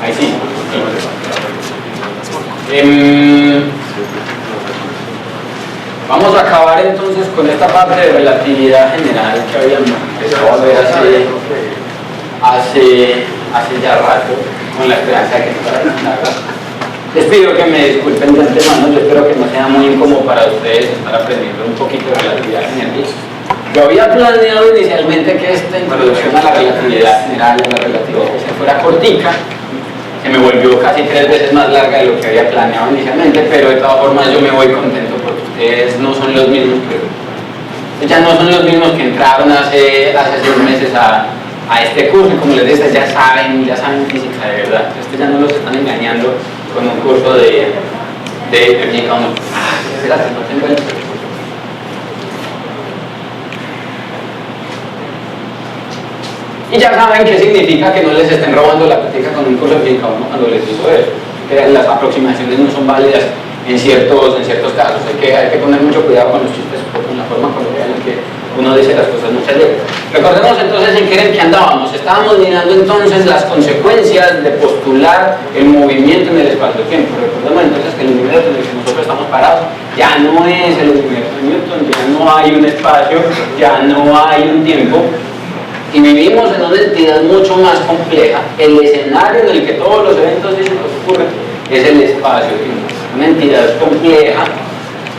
Ahí sí. Vamos a acabar entonces con esta parte de relatividad general que habíamos empezado a ver hace ya rato, con la esperanza de que no para nada. Les pido que me disculpen de antemano, yo espero que no sea muy incómodo para ustedes estar aprendiendo un poquito de relatividad general. Yo había planeado inicialmente que esta introducción a la relatividad general, a la relatividad que se fuera cortica, se me volvió casi 3 veces más larga de lo que había planeado inicialmente, pero de todas formas yo me voy contento porque ustedes no son los mismos ya no son los mismos que entraron hace 6 meses a este curso, y como les dije, ya saben física de verdad. Ya no los están engañando con un curso de física 1. Espérate, no tengo el... Y ya saben qué significa que no les estén robando la práctica con un curso de física 1 cuando les digo eso, que las aproximaciones no son válidas en ciertos casos. Hay que poner mucho cuidado con los chistes, con la forma coloquial en que uno dice las cosas muchas veces. Recordemos entonces en qué andábamos. Estábamos mirando entonces las consecuencias de postular el movimiento en el espacio-tiempo. Recordemos entonces que el universo en el que nosotros estamos parados ya no es el universo de Newton, ya no hay un espacio, ya no hay un tiempo, y vivimos en una entidad mucho más compleja. El escenario en el que todos los eventos ocurren es el espacio-tiempo, una entidad compleja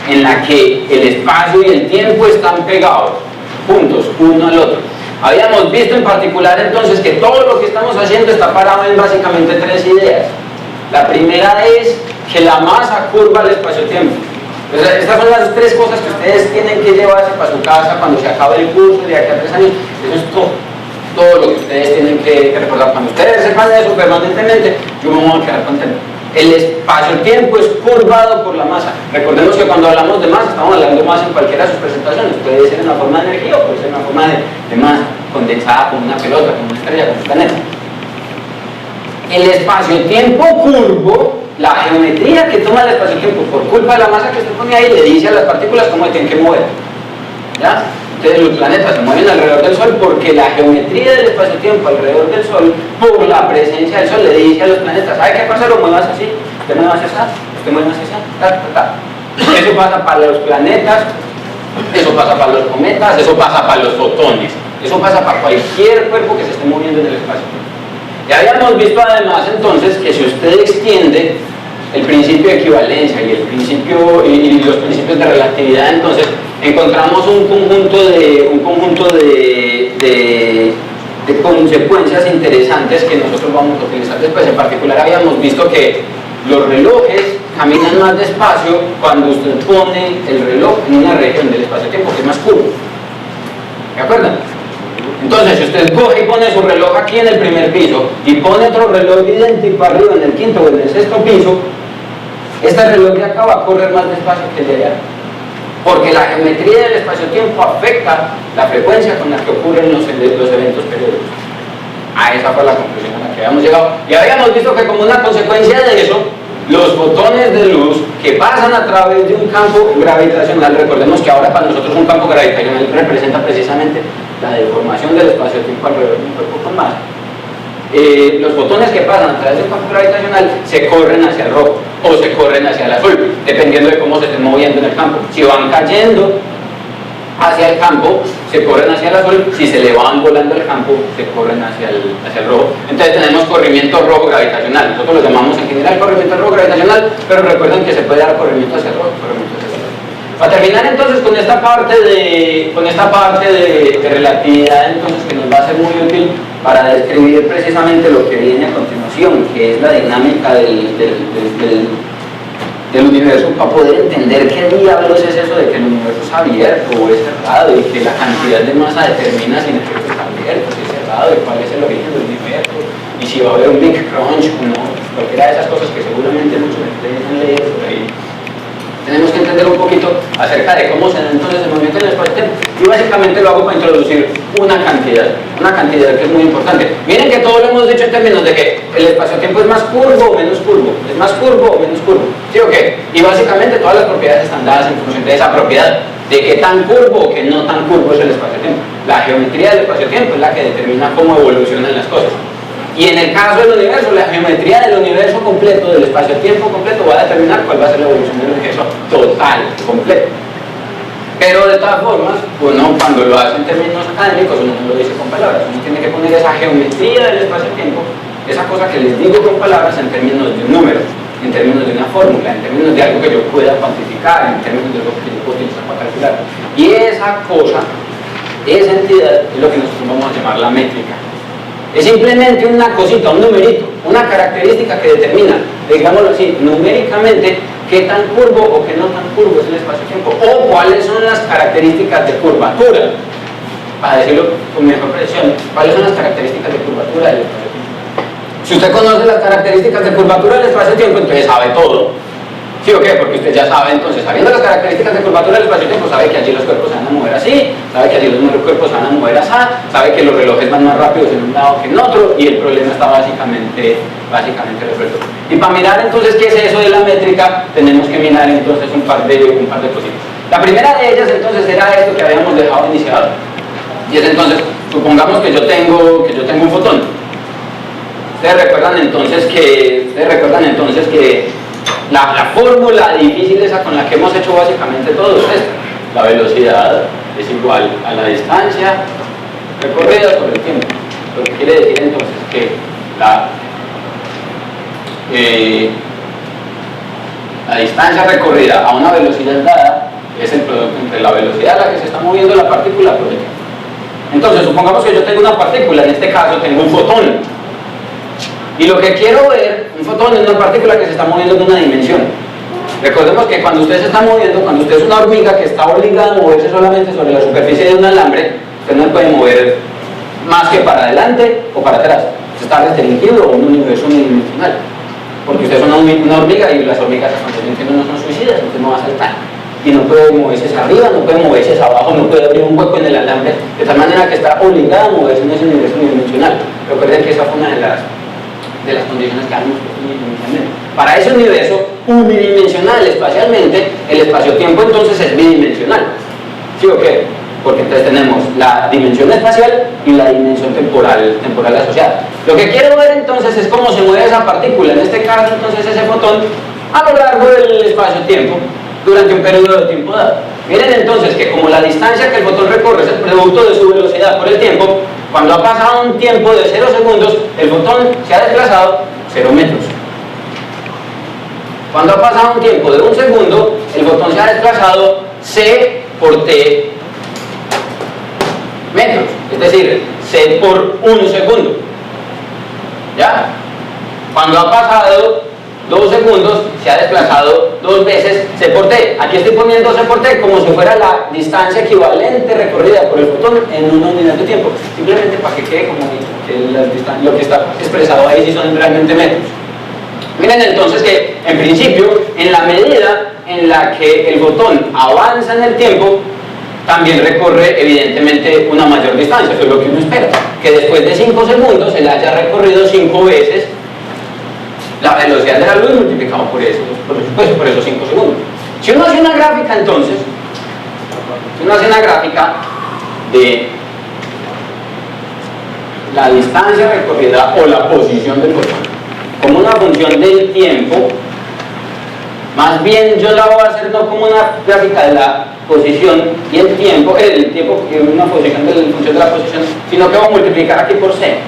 en la que el espacio y el tiempo están pegados, juntos, uno al otro. Habíamos visto en particular entonces que todo lo que estamos haciendo está parado en básicamente 3 ideas. La primera es que la masa curva el espacio-tiempo. Estas son las 3 cosas que ustedes tienen que llevarse para su casa cuando se acabe el curso de aquí a 3 años. Eso es todo lo que ustedes tienen que recordar. Cuando ustedes sepan eso permanentemente, yo me voy a quedar contento. El espacio-tiempo es curvado por la masa. Recordemos que cuando hablamos de masa, estamos hablando de masa en cualquiera de sus presentaciones. Puede ser en una forma de energía o puede ser en una forma de masa condensada como una pelota, como una estrella, como un planeta. El espacio-tiempo curvo, la geometría que toma el espacio-tiempo por culpa de la masa que usted pone ahí, le dice a las partículas cómo tienen que mover. ¿Ya? Entonces los planetas se mueven alrededor del Sol porque la geometría del espacio-tiempo alrededor del Sol, por la presencia del Sol, le dice a los planetas: ¿sabe qué pasa? Lo muevas así, usted muevas así, usted muevas así, Eso pasa para los planetas, eso pasa para los cometas, eso pasa para los fotones, eso pasa para cualquier cuerpo que se esté moviendo en el espacio-tiempo. Ya habíamos visto además entonces que si usted extiende el principio de equivalencia y los principios de relatividad, entonces encontramos un conjunto de consecuencias interesantes que nosotros vamos a utilizar después. En particular habíamos visto que los relojes caminan más despacio cuando usted pone el reloj en una región del espacio-tiempo que es más curvo. ¿De acuerdo? Entonces, si usted coge y pone su reloj aquí en el primer piso y pone otro reloj idéntico arriba en el 5º o en el 6º piso, este reloj de acá va a correr más despacio que el de allá, porque la geometría del espacio-tiempo afecta la frecuencia con la que ocurren los eventos periódicos. A esa fue la conclusión a la que habíamos llegado. Y habíamos visto que como una consecuencia de eso, los fotones de luz que pasan a través de un campo gravitacional, recordemos que ahora para nosotros un campo gravitacional representa precisamente la deformación del espacio-tiempo alrededor de un cuerpo con masa. Los fotones que pasan a través del campo gravitacional se corren hacia el rojo o se corren hacia el azul, dependiendo de cómo se estén moviendo en el campo. Si van cayendo hacia el campo, se corren hacia el azul; si se le van volando el campo, se corren hacia el rojo. Entonces tenemos corrimiento rojo gravitacional. Nosotros lo llamamos en general corrimiento rojo gravitacional, pero recuerden que se puede dar corrimiento hacia el rojo, corrimiento hacia el azul. Para terminar entonces con esta parte de relatividad, entonces, que nos va a ser muy útil para describir precisamente lo que viene a continuación, que es la dinámica del universo, para poder entender qué diablos es eso de que el universo es abierto o es cerrado, y que la cantidad de masa determina si el universo es abierto, si es cerrado, y cuál es el origen del universo, y si va a haber un Big Crunch o no, cualquiera de esas cosas que seguramente muchos de ustedes han leído por ahí. Tenemos que entender un poquito acerca de cómo se da entonces el movimiento en el espacio-tiempo, y básicamente lo hago para introducir una cantidad que es muy importante. Miren que todo lo hemos dicho en términos de que el espacio-tiempo es más curvo o menos curvo, es más curvo o menos curvo, ¿sí o qué? Y básicamente todas las propiedades están dadas en función de esa propiedad, de qué tan curvo o qué no tan curvo es el espacio-tiempo. La geometría del espacio-tiempo es la que determina cómo evolucionan las cosas. Y en el caso del universo, la geometría del universo completo, del espacio-tiempo completo, va a determinar cuál va a ser la evolución del universo total, completo. Pero de todas formas, uno cuando lo hace en términos académicos, uno no lo dice con palabras, uno tiene que poner esa geometría del espacio-tiempo, esa cosa que les digo con palabras en términos de un número, en términos de una fórmula, en términos de algo que yo pueda cuantificar, en términos de algo que yo puedo utilizar para calcular. Y esa cosa, esa entidad, es lo que nosotros vamos a llamar la métrica. Es simplemente una cosita, un numerito, una característica que determina, digámoslo así, numéricamente, qué tan curvo o qué no tan curvo es el espacio-tiempo, o cuáles son las características de curvatura, para decirlo con mejor precisión, cuáles son las características de curvatura del espacio-tiempo. Si usted conoce las características de curvatura del espacio-tiempo, entonces sabe todo. ¿Sí o qué? Porque usted ya sabe, entonces, sabiendo las características de curvatura del espacio-tiempo, sabe que allí los cuerpos se van a mover así, sabe que allí los cuerpos se van a mover así, sabe que los relojes van más rápidos en un lado que en otro, y el problema está básicamente resuelto. Y para mirar entonces qué es eso de la métrica, tenemos que mirar entonces un par de cositas. La primera de ellas entonces era esto que habíamos dejado iniciado, y es entonces, supongamos que yo tengo un fotón. Ustedes recuerdan entonces que la fórmula difícil esa con la que hemos hecho básicamente todo es esta. La velocidad es igual a la distancia recorrida por el tiempo. Lo que quiere decir entonces que la distancia recorrida a una velocidad dada es el producto entre la velocidad a la que se está moviendo la partícula por el tiempo. Entonces, supongamos que yo tengo una partícula, en este caso tengo un fotón. Y lo que quiero ver, un fotón es una partícula que se está moviendo en una dimensión. Recordemos que cuando usted se está moviendo, cuando usted es una hormiga que está obligada a moverse solamente sobre la superficie de un alambre, usted no puede mover más que para adelante o para atrás. Usted está restringido a un universo unidimensional. Porque usted es una hormiga y las hormigas evidentemente no son suicidas, usted no va a saltar. Y no puede moverse hacia arriba, no puede moverse hacia abajo, no puede abrir un hueco en el alambre, de tal manera que está obligada a moverse en ese universo unidimensional. Recuerden que esa fue una de las condiciones que habíamos puesto inicialmente. Para ese universo unidimensional espacialmente, el espacio-tiempo entonces es bidimensional. ¿Sí o qué? Porque entonces tenemos la dimensión espacial y la dimensión temporal asociada. Lo que quiero ver entonces es cómo se mueve esa partícula, en este caso entonces ese fotón, a lo largo del espacio-tiempo, durante un periodo de tiempo dado. Miren entonces que como la distancia que el fotón recorre es el producto de su velocidad por el tiempo, cuando ha pasado un tiempo de 0 segundos, el fotón se ha desplazado 0 metros. Cuando ha pasado un tiempo de 1 segundo, el fotón se ha desplazado c por t metros, es decir, c por 1 segundo. ¿Ya? Cuando ha pasado 2 segundos, se ha desplazado 2 veces c por t. Aquí estoy poniendo c por t como si fuera la distancia equivalente recorrida por el fotón en una unidad de tiempo, simplemente para que quede como que lo que está expresado ahí sí son realmente metros. Miren entonces que en principio, en la medida en la que el fotón avanza en el tiempo, también recorre evidentemente una mayor distancia. Eso es lo que uno espera, que después de 5 segundos él haya recorrido 5 veces la velocidad de la luz multiplicado por esos 5 segundos. Si uno hace una gráfica entonces, de la distancia recorrida o la posición del fotón como una función del tiempo, más bien yo la voy a hacer no como una gráfica de la posición y el tiempo que una función de la posición, sino que voy a multiplicar aquí por c.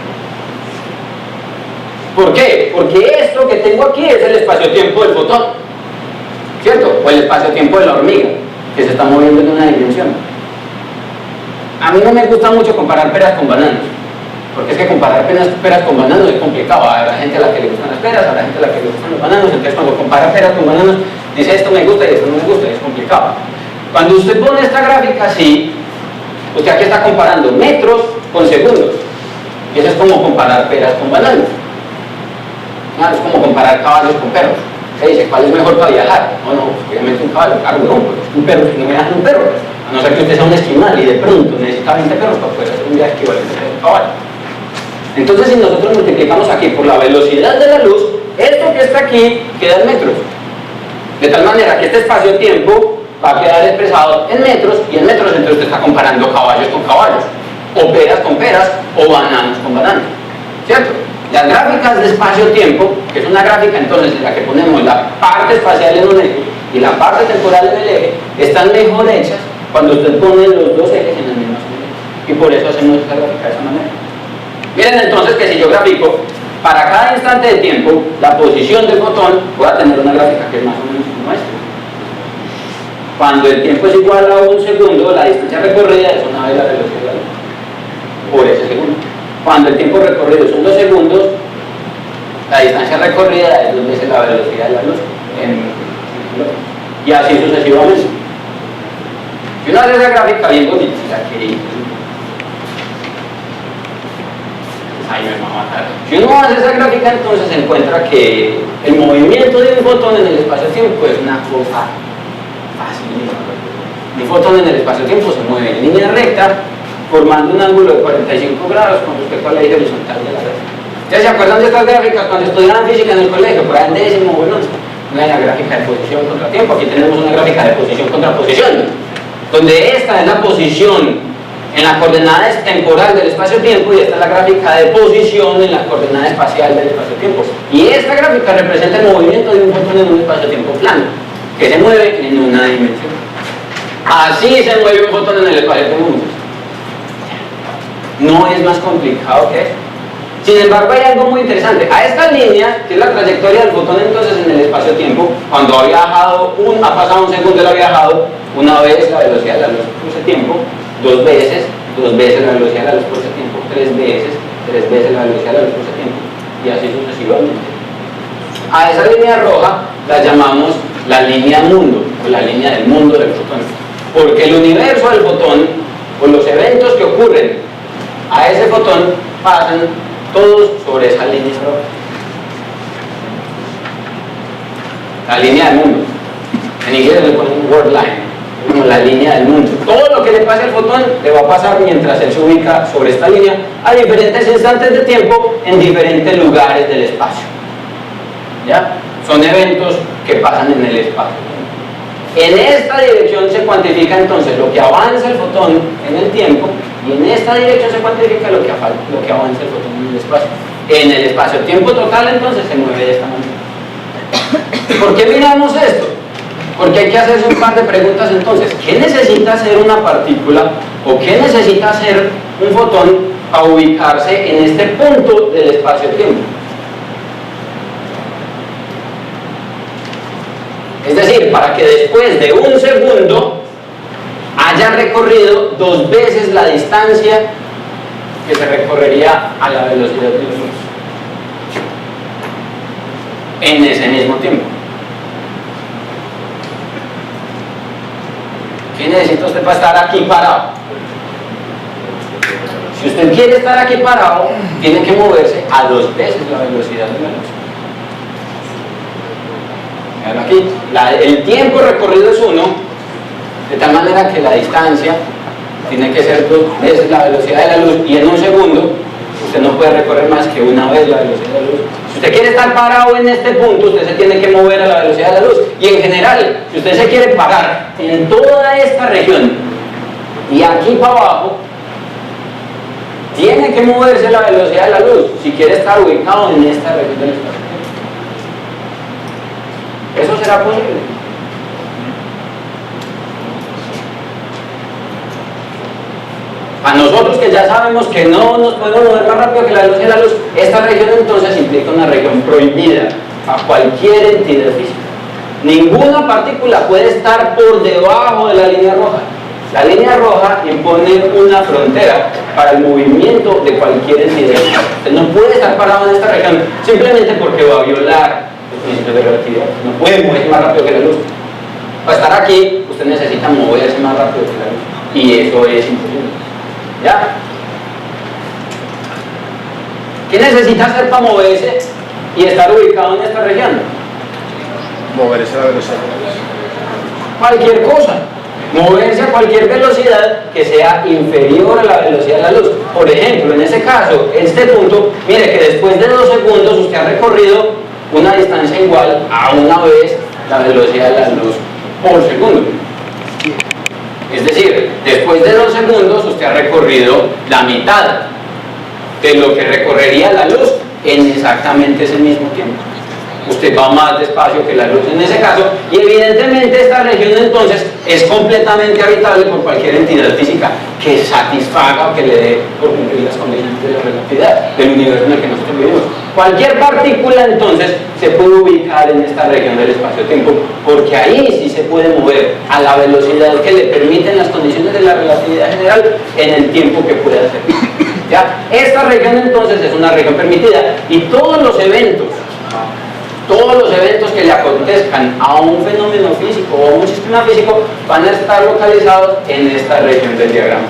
¿Por qué? Porque esto que tengo aquí es el espacio-tiempo del fotón, ¿cierto? O el espacio-tiempo de la hormiga, que se está moviendo en una dimensión. A mí no me gusta mucho comparar peras con bananos, porque es que comparar peras con bananos es complicado. Habrá gente a la que le gustan las peras, habrá gente a la que le gustan los bananos, entonces cuando compara peras con bananos, dice esto me gusta y esto no me gusta, y es complicado. Cuando usted pone esta gráfica así, usted aquí está comparando metros con segundos, y eso es como comparar peras con bananos. Es como comparar caballos con perros. Se dice, ¿cuál es mejor para viajar? No, obviamente un caballo, claro, no, porque un perro, si no me dejan un perro, a no ser que usted sea un esquimal y de pronto necesita 20 perros para poder hacer un viaje equivalente a un caballo. Entonces, si nosotros multiplicamos aquí por la velocidad de la luz, esto que está aquí queda en metros. De tal manera que este espacio-tiempo va a quedar expresado en metros, y en metros entonces usted está comparando caballos con caballos, o peras con peras, o bananos con bananos, ¿cierto? Ya Las gráficas de espacio-tiempo, que es una gráfica entonces en la que ponemos la parte espacial en un eje y la parte temporal en el eje, están mejor hechas cuando usted pone los dos ejes en las mismas unidades. Y por eso hacemos esta gráfica de esa manera. Miren entonces que si yo grafico para cada instante de tiempo la posición del fotón, voy a tener una gráfica que es más o menos como esta. Cuando el tiempo es igual a 1 segundo, la distancia recorrida es una vez la velocidad de la luz por ese segundo. Cuando el tiempo recorrido son 2 segundos, la distancia recorrida es 2 veces la velocidad de la luz. Y así sucesivamente. Si uno hace esa gráfica bien bonita, ahí me va a matar. Si uno hace esa gráfica, entonces se encuentra que el movimiento de un fotón en el espacio-tiempo es una cosa fácil. Un fotón en el espacio-tiempo se mueve en línea recta, formando un ángulo de 45 grados con respecto al eje horizontal de la recta. ¿Ustedes se acuerdan de estas gráficas cuando estudiaban física en el colegio? Por ahí en décimo, bueno, una gráfica de posición contra tiempo. Aquí tenemos una gráfica de posición contra posición, donde esta es la posición en la coordenada temporal del espacio-tiempo y esta es la gráfica de posición en la coordenada espacial del espacio-tiempo. Y esta gráfica representa el movimiento de un fotón en un espacio-tiempo plano, que se mueve en una dimensión. Así se mueve un fotón en el espacio-tiempo. No es más complicado que eso. Sin embargo, hay algo muy interesante. A esta línea, que es la trayectoria del fotón entonces en el espacio-tiempo, cuando ha viajado, ha pasado 1 segundo, él ha viajado una vez la velocidad de la luz por ese tiempo, 2 veces la velocidad de la luz por ese tiempo, 3 veces la velocidad de la luz por ese tiempo, y así sucesivamente. A esa línea roja la llamamos la línea mundo, o la línea del mundo del fotón, porque el universo del fotón, o los eventos que ocurren a ese fotón, pasan todos sobre esa línea roja. La línea del mundo. En inglés le ponen word line, como la línea del mundo. Todo lo que le pase al fotón le va a pasar mientras él se ubica sobre esta línea a diferentes instantes de tiempo en diferentes lugares del espacio. ¿Ya? Son eventos que pasan en el espacio. En esta dirección se cuantifica entonces lo que avanza el fotón en el tiempo, y en esta dirección se cuantifica lo que avanza el fotón en el espacio. En el espacio-tiempo total entonces se mueve de esta manera. ¿Por qué miramos esto? Porque hay que hacerse un par de preguntas entonces. ¿Qué necesita hacer una partícula o qué necesita hacer un fotón para ubicarse en este punto del espacio-tiempo? Es decir, para que después de 1 segundo haya recorrido 2 veces la distancia que se recorrería a la velocidad de la luz en ese mismo tiempo. ¿Qué necesita usted para estar aquí parado? Si usted quiere estar aquí parado, tiene que moverse a 2 veces la velocidad de la luz. Aquí, el tiempo recorrido es 1, de tal manera que la distancia tiene que ser 2 veces la velocidad de la luz, y en 1 segundo usted no puede recorrer más que 1 vez la velocidad de la luz. Si usted quiere estar parado en este punto, usted se tiene que mover a la velocidad de la luz. Y en general, si usted se quiere parar en toda esta región y aquí para abajo, tiene que moverse a la velocidad de la luz si quiere estar ubicado en esta región del espacio. ¿Eso será posible? A nosotros que ya sabemos que no nos podemos mover más rápido que la velocidad de la luz, esta región entonces implica una región prohibida a cualquier entidad física. Ninguna partícula puede estar por debajo de la línea roja. La línea roja impone una frontera para el movimiento de cualquier entidad física. Usted no puede estar parado en esta región simplemente porque va a violar principios de relatividad. No puede moverse más rápido que la luz. Para estar aquí, usted necesita moverse más rápido que la luz. Y eso es imposible. ¿Ya? ¿Qué necesita hacer para moverse y estar ubicado en esta región? Moverse a la velocidad. Cualquier cosa. Moverse a cualquier velocidad que sea inferior a la velocidad de la luz. Por ejemplo, en ese caso, este punto, mire que después de 2 segundos usted ha recorrido una distancia igual a 1 vez la velocidad de la luz por segundo. Es decir, después de 2 segundos usted ha recorrido la mitad de lo que recorrería la luz en exactamente ese mismo tiempo. Usted va más despacio que la luz en ese caso, y evidentemente esta región entonces es completamente habitable por cualquier entidad física que satisfaga o que le dé por cumplir las condiciones de la relatividad del universo en el que nosotros vivimos. Cualquier partícula entonces se puede ubicar en esta región del espacio-tiempo, porque ahí sí se puede mover a la velocidad que le permiten las condiciones de la relatividad general en el tiempo que puede hacer. ¿Ya? Esta región entonces es una región permitida, y todos los eventos que le acontezcan a un fenómeno físico o a un sistema físico van a estar localizados en esta región del diagrama.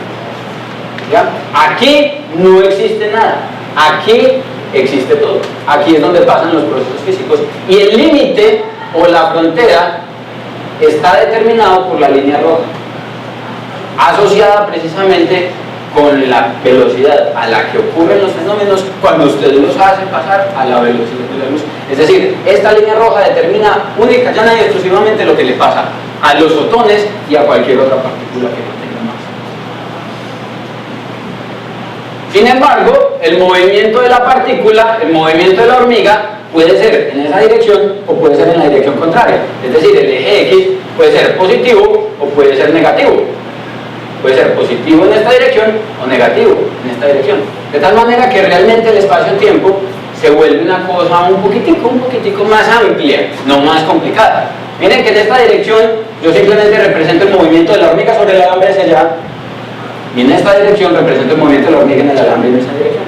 ¿Ya? Aquí no existe nada, aquí existe todo. Aquí es donde pasan los procesos físicos, y el límite o la frontera está determinado por la línea roja, asociada precisamente con la velocidad a la que ocurren los fenómenos cuando usted los hace pasar a la velocidad de la luz. Es decir, esta línea roja determina única, llana y exclusivamente lo que le pasa a los fotones y a cualquier otra partícula que no tenga masa. Sin embargo, el movimiento de la partícula, el movimiento de la hormiga, puede ser en esa dirección o puede ser en la dirección contraria. Es decir, el eje X puede ser positivo o puede ser negativo. Puede ser positivo en esta dirección o negativo en esta dirección. De tal manera que realmente el espacio-tiempo se vuelve una cosa un poquitico más amplia, no más complicada. Miren que en esta dirección yo simplemente represento el movimiento de la hormiga sobre el alambre hacia allá, y en esta dirección represento el movimiento de la hormiga en el alambre en esa dirección,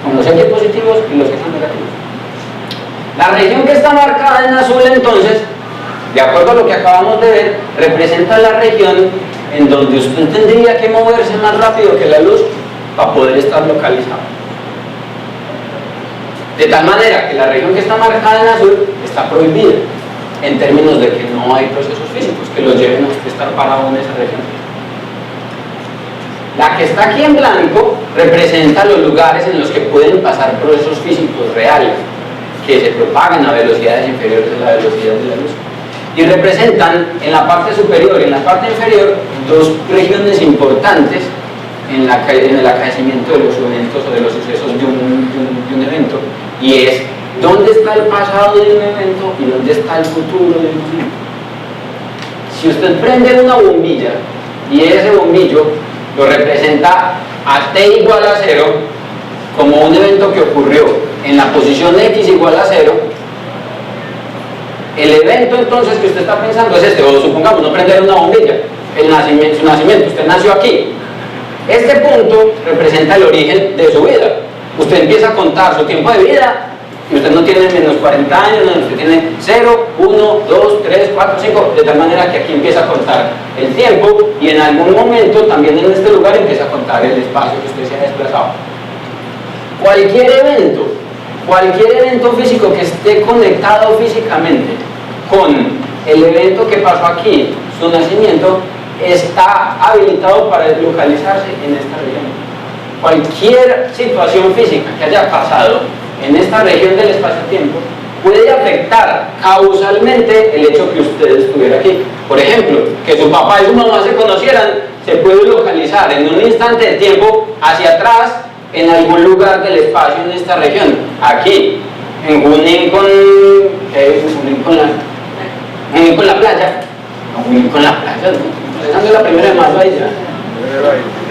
con los ejes positivos y los ejes negativos. La región que está marcada en azul entonces, de acuerdo a lo que acabamos de ver, representa la región en donde usted tendría que moverse más rápido que la luz para poder estar localizado. De tal manera que la región que está marcada en azul está prohibida, en términos de que no hay procesos físicos que los lleven a usted estar parado en esa región. La que está aquí en blanco representa los lugares en los que pueden pasar procesos físicos reales, que se propagan a velocidades inferiores a la velocidad de la luz. Y representan en la parte superior y en la parte inferior dos regiones importantes en el acaecimiento de los eventos o de los sucesos de un evento, y es dónde está el pasado de un evento y dónde está el futuro de un evento. Si usted prende una bombilla y ese bombillo lo representa a t igual a 0 como un evento que ocurrió en la posición x igual a 0, el evento entonces que usted está pensando es este, o supongamos no prender una bombilla, su nacimiento, usted nació aquí. Este punto representa el origen de su vida. Usted empieza a contar su tiempo de vida y usted no tiene menos 40 años, no, usted tiene 0, 1, 2, 3, 4, 5, de tal manera que aquí empieza a contar el tiempo, y en algún momento también en este lugar empieza a contar el espacio que usted se ha desplazado. Cualquier evento físico que esté conectado físicamente con el evento que pasó aquí, su nacimiento, está habilitado para localizarse en esta región. Cualquier situación física que haya pasado en esta región del espacio-tiempo puede afectar causalmente el hecho que usted estuviera aquí. Por ejemplo, que su papá y su mamá se conocieran, se puede localizar en un instante de tiempo hacia atrás en algún lugar del espacio en esta región. Aquí, en Junín con la playa. No, Junín con la playa, ¿no? Esa no es la primera de marzo ahí ya.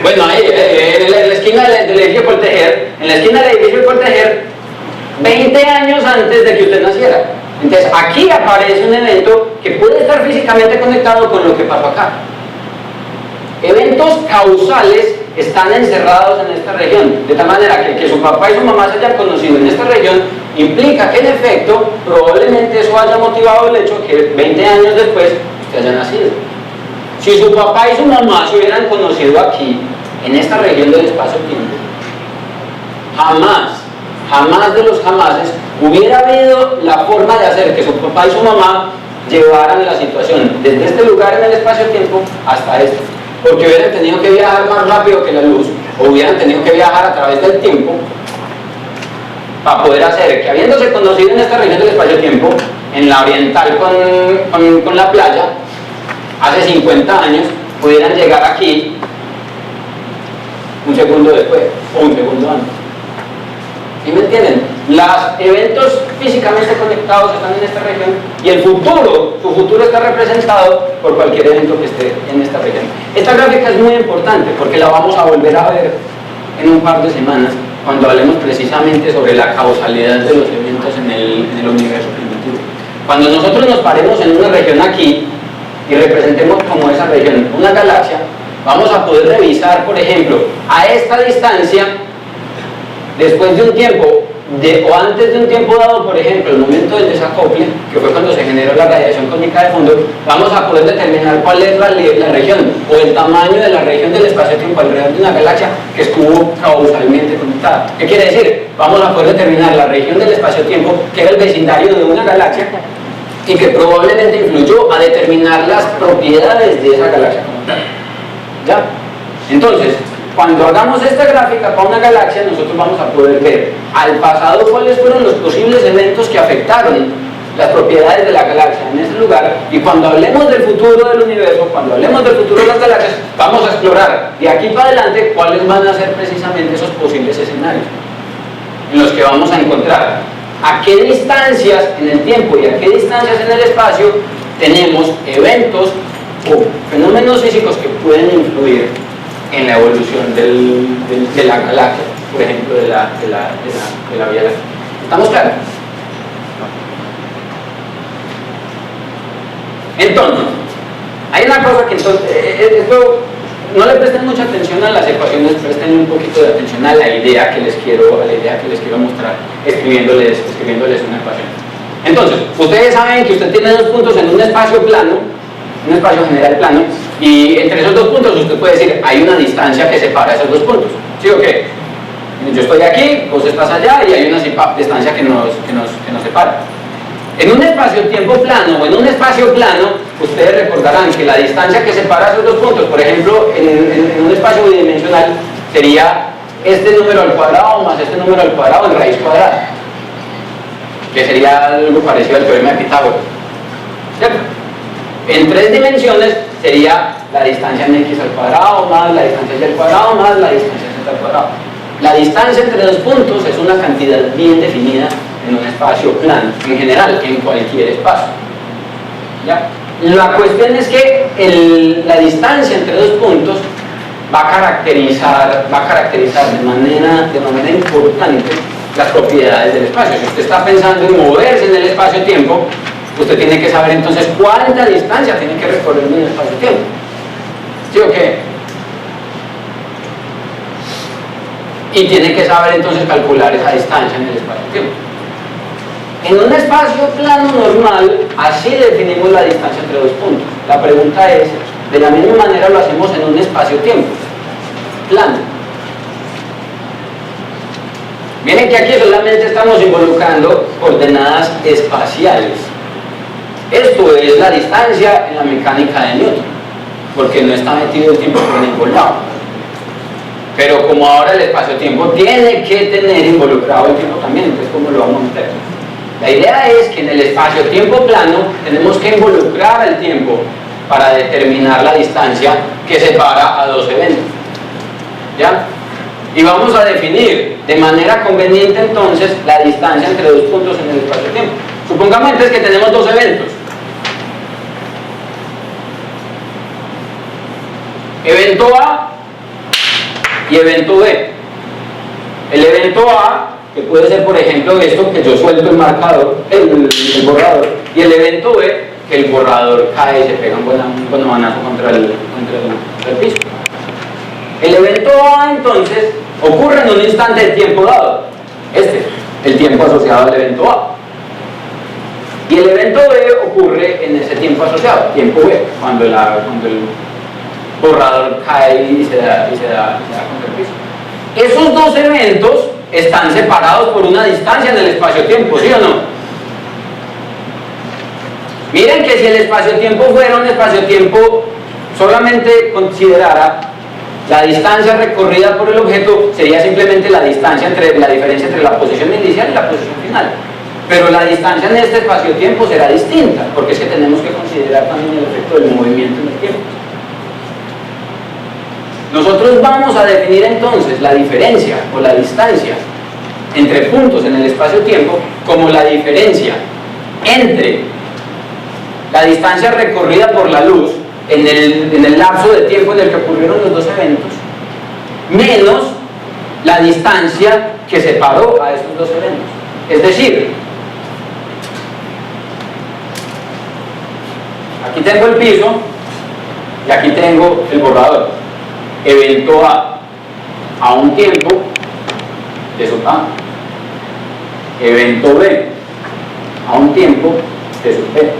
Bueno, ahí, en la esquina del edificio Coltejer, en la esquina del edificio Coltejer, 20 años antes de que usted naciera. Entonces, aquí aparece un evento que puede estar físicamente conectado con lo que pasó acá. Eventos causales están encerrados en esta región, de tal manera que su papá y su mamá se hayan conocido en esta región implica que en efecto probablemente eso haya motivado el hecho que 20 años después usted haya nacido. Si su papá y su mamá se hubieran conocido aquí, en esta región del espacio-tiempo, jamás de los jamases hubiera habido la forma de hacer que su papá y su mamá llevaran la situación desde este lugar en el espacio-tiempo hasta este, porque hubieran tenido que viajar más rápido que la luz, o hubieran tenido que viajar a través del tiempo para poder hacer que, habiéndose conocido en esta región del espacio-tiempo, en la oriental con la playa, hace 50 años, pudieran llegar aquí un segundo después o un segundo antes. ¿Sí me entienden? Los eventos físicamente conectados están en esta región y el futuro, tu futuro está representado por cualquier evento que esté en esta región. Esta gráfica es muy importante porque la vamos a volver a ver en un par de semanas cuando hablemos precisamente sobre la causalidad de los eventos en el universo primitivo. Cuando nosotros nos paremos en una región aquí y representemos como esa región una galaxia, vamos a poder revisar, por ejemplo, a esta distancia, después de un tiempo, o antes de un tiempo dado, por ejemplo, el momento del desacople, que fue cuando se generó la radiación cósmica de fondo, vamos a poder determinar cuál es la región o el tamaño de la región del espacio-tiempo alrededor de una galaxia que estuvo causalmente conectada. ¿Qué quiere decir? Vamos a poder determinar la región del espacio-tiempo que era el vecindario de una galaxia y que probablemente influyó a determinar las propiedades de esa galaxia como tal. ¿Ya? Entonces, cuando hagamos esta gráfica para una galaxia, nosotros vamos a poder ver al pasado cuáles fueron los posibles eventos que afectaron las propiedades de la galaxia en ese lugar, y cuando hablemos del futuro del universo, cuando hablemos del futuro de las galaxias, vamos a explorar de aquí para adelante cuáles van a ser precisamente esos posibles escenarios en los que vamos a encontrar a qué distancias en el tiempo y a qué distancias en el espacio tenemos eventos o fenómenos físicos que pueden influir en la evolución de la galaxia, por ejemplo, de la Vía Láctea. ¿Estamos claros? Entonces, hay una cosa que esto, no le presten mucha atención a las ecuaciones, presten un poquito de atención a la idea que les quiero mostrar, escribiéndoles una ecuación. Entonces, ustedes saben que usted tiene dos puntos en un espacio plano, un espacio general plano, y entre esos dos puntos usted puede decir, hay una distancia que separa esos dos puntos, ¿sí o qué? Yo estoy aquí, vos estás allá y hay una distancia que nos separa. En un espacio-tiempo plano o en un espacio plano, ustedes recordarán que la distancia que separa esos dos puntos, por ejemplo, en un espacio bidimensional, sería este número al cuadrado más este número al cuadrado en raíz cuadrada, que sería algo parecido al teorema de Pitágoras, ¿cierto? En tres dimensiones sería la distancia en x al cuadrado más la distancia y al cuadrado más la distancia z al cuadrado. La distancia entre dos puntos es una cantidad bien definida en un espacio plano, en general, en cualquier espacio. ¿Ya? La cuestión es que la distancia entre dos puntos va a caracterizar de manera importante las propiedades del espacio. Si usted está pensando en moverse en el espacio-tiempo, usted tiene que saber entonces cuánta distancia tiene que recorrer en el espacio-tiempo. ¿Sí o qué? Y tiene que saber entonces calcular esa distancia en el espacio-tiempo. En un espacio plano normal, así definimos la distancia entre dos puntos. La pregunta es, de la misma manera lo hacemos en un espacio-tiempo plano. Miren que aquí solamente estamos involucrando coordenadas espaciales. Esto es la distancia en la mecánica de Newton, porque no está metido el tiempo por ningún lado. Pero como ahora el espacio-tiempo tiene que tener involucrado el tiempo también, entonces ¿cómo lo vamos a meter? La idea es que en el espacio-tiempo plano tenemos que involucrar al tiempo para determinar la distancia que separa a dos eventos. ¿Ya? Y vamos a definir de manera conveniente entonces la distancia entre dos puntos en el espacio-tiempo. Supongamos entonces que tenemos dos eventos. Evento A y evento B. El evento A, que puede ser por ejemplo esto, que yo suelto el marcador, el borrador, y el evento B, que el borrador cae y se pega un buen manazo contra el piso. El evento A entonces ocurre en un instante de tiempo dado, el tiempo asociado al evento A. Y el evento B ocurre en ese tiempo asociado, tiempo B, cuando el borrador cae y se da contra el piso. Esos dos eventos están separados por una distancia en el espacio-tiempo, ¿sí o no? Miren que si el espacio-tiempo fuera un espacio-tiempo solamente considerara la distancia recorrida por el objeto, sería simplemente la diferencia entre la posición inicial y la posición final. Pero la distancia en este espacio-tiempo será distinta, porque es que tenemos que considerar también el efecto del movimiento en el tiempo. Nosotros vamos a definir entonces la diferencia o la distancia entre puntos en el espacio-tiempo como la diferencia entre la distancia recorrida por la luz en el lapso de tiempo en el que ocurrieron los dos eventos, menos la distancia que separó a esos dos eventos. Es decir, aquí tengo el piso y aquí tengo el borrador. Evento A un tiempo de sub A. Evento B a un tiempo de sub B.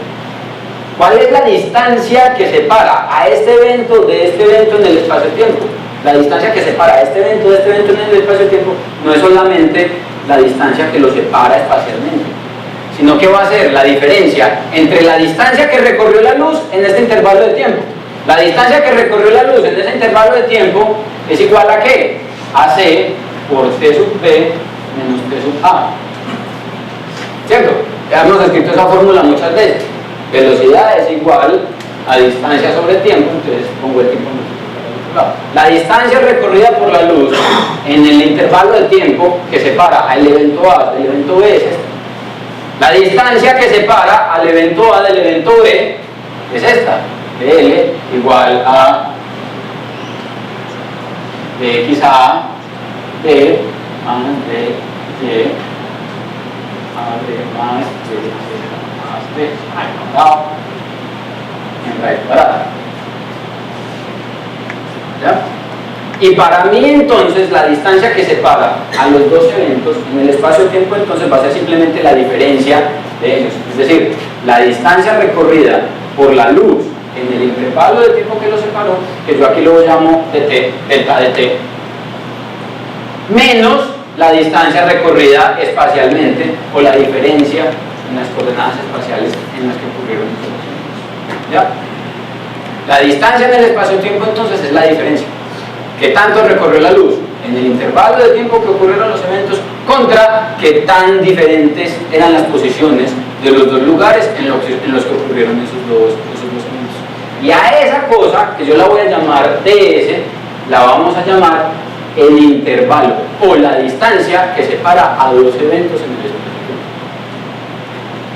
¿Cuál es la distancia que separa a este evento de este evento en el espacio-tiempo? La distancia que separa a este evento de este evento en el espacio-tiempo no es solamente la distancia que lo separa espacialmente, sino que va a ser la diferencia entre la distancia que recorrió la luz en este intervalo de tiempo. La distancia que recorrió la luz en ese intervalo de tiempo es igual a ¿qué? A C por T sub B menos T sub A. ¿Cierto? Ya hemos escrito esa fórmula muchas veces. Velocidad es igual a distancia sobre tiempo, entonces pongo el tiempo multiplicado al otro lado. La distancia recorrida por la luz en el intervalo de tiempo que separa al evento A del evento B es esta. La distancia que separa al evento A del evento B es esta. L igual a dx d más dy a d más dz más d en raíz cuadrada. ¿Ya? Y para mí entonces la distancia que separa a los dos eventos en el espacio-tiempo entonces va a ser simplemente la diferencia de ellos. Es decir, la distancia recorrida por la luz en el intervalo de tiempo que lo separó, que yo aquí lo llamo dt, delta dt, menos la distancia recorrida espacialmente o la diferencia en las coordenadas espaciales en las que ocurrieron los eventos. ¿Ya? La distancia en el espacio-tiempo entonces es la diferencia que tanto recorrió la luz en el intervalo de tiempo que ocurrieron los eventos contra que tan diferentes eran las posiciones de los dos lugares en los que ocurrieron esos dos eventos. Y a esa cosa, que yo la voy a llamar ds, la vamos a llamar el intervalo o la distancia que separa a dos eventos en el espacio-tiempo.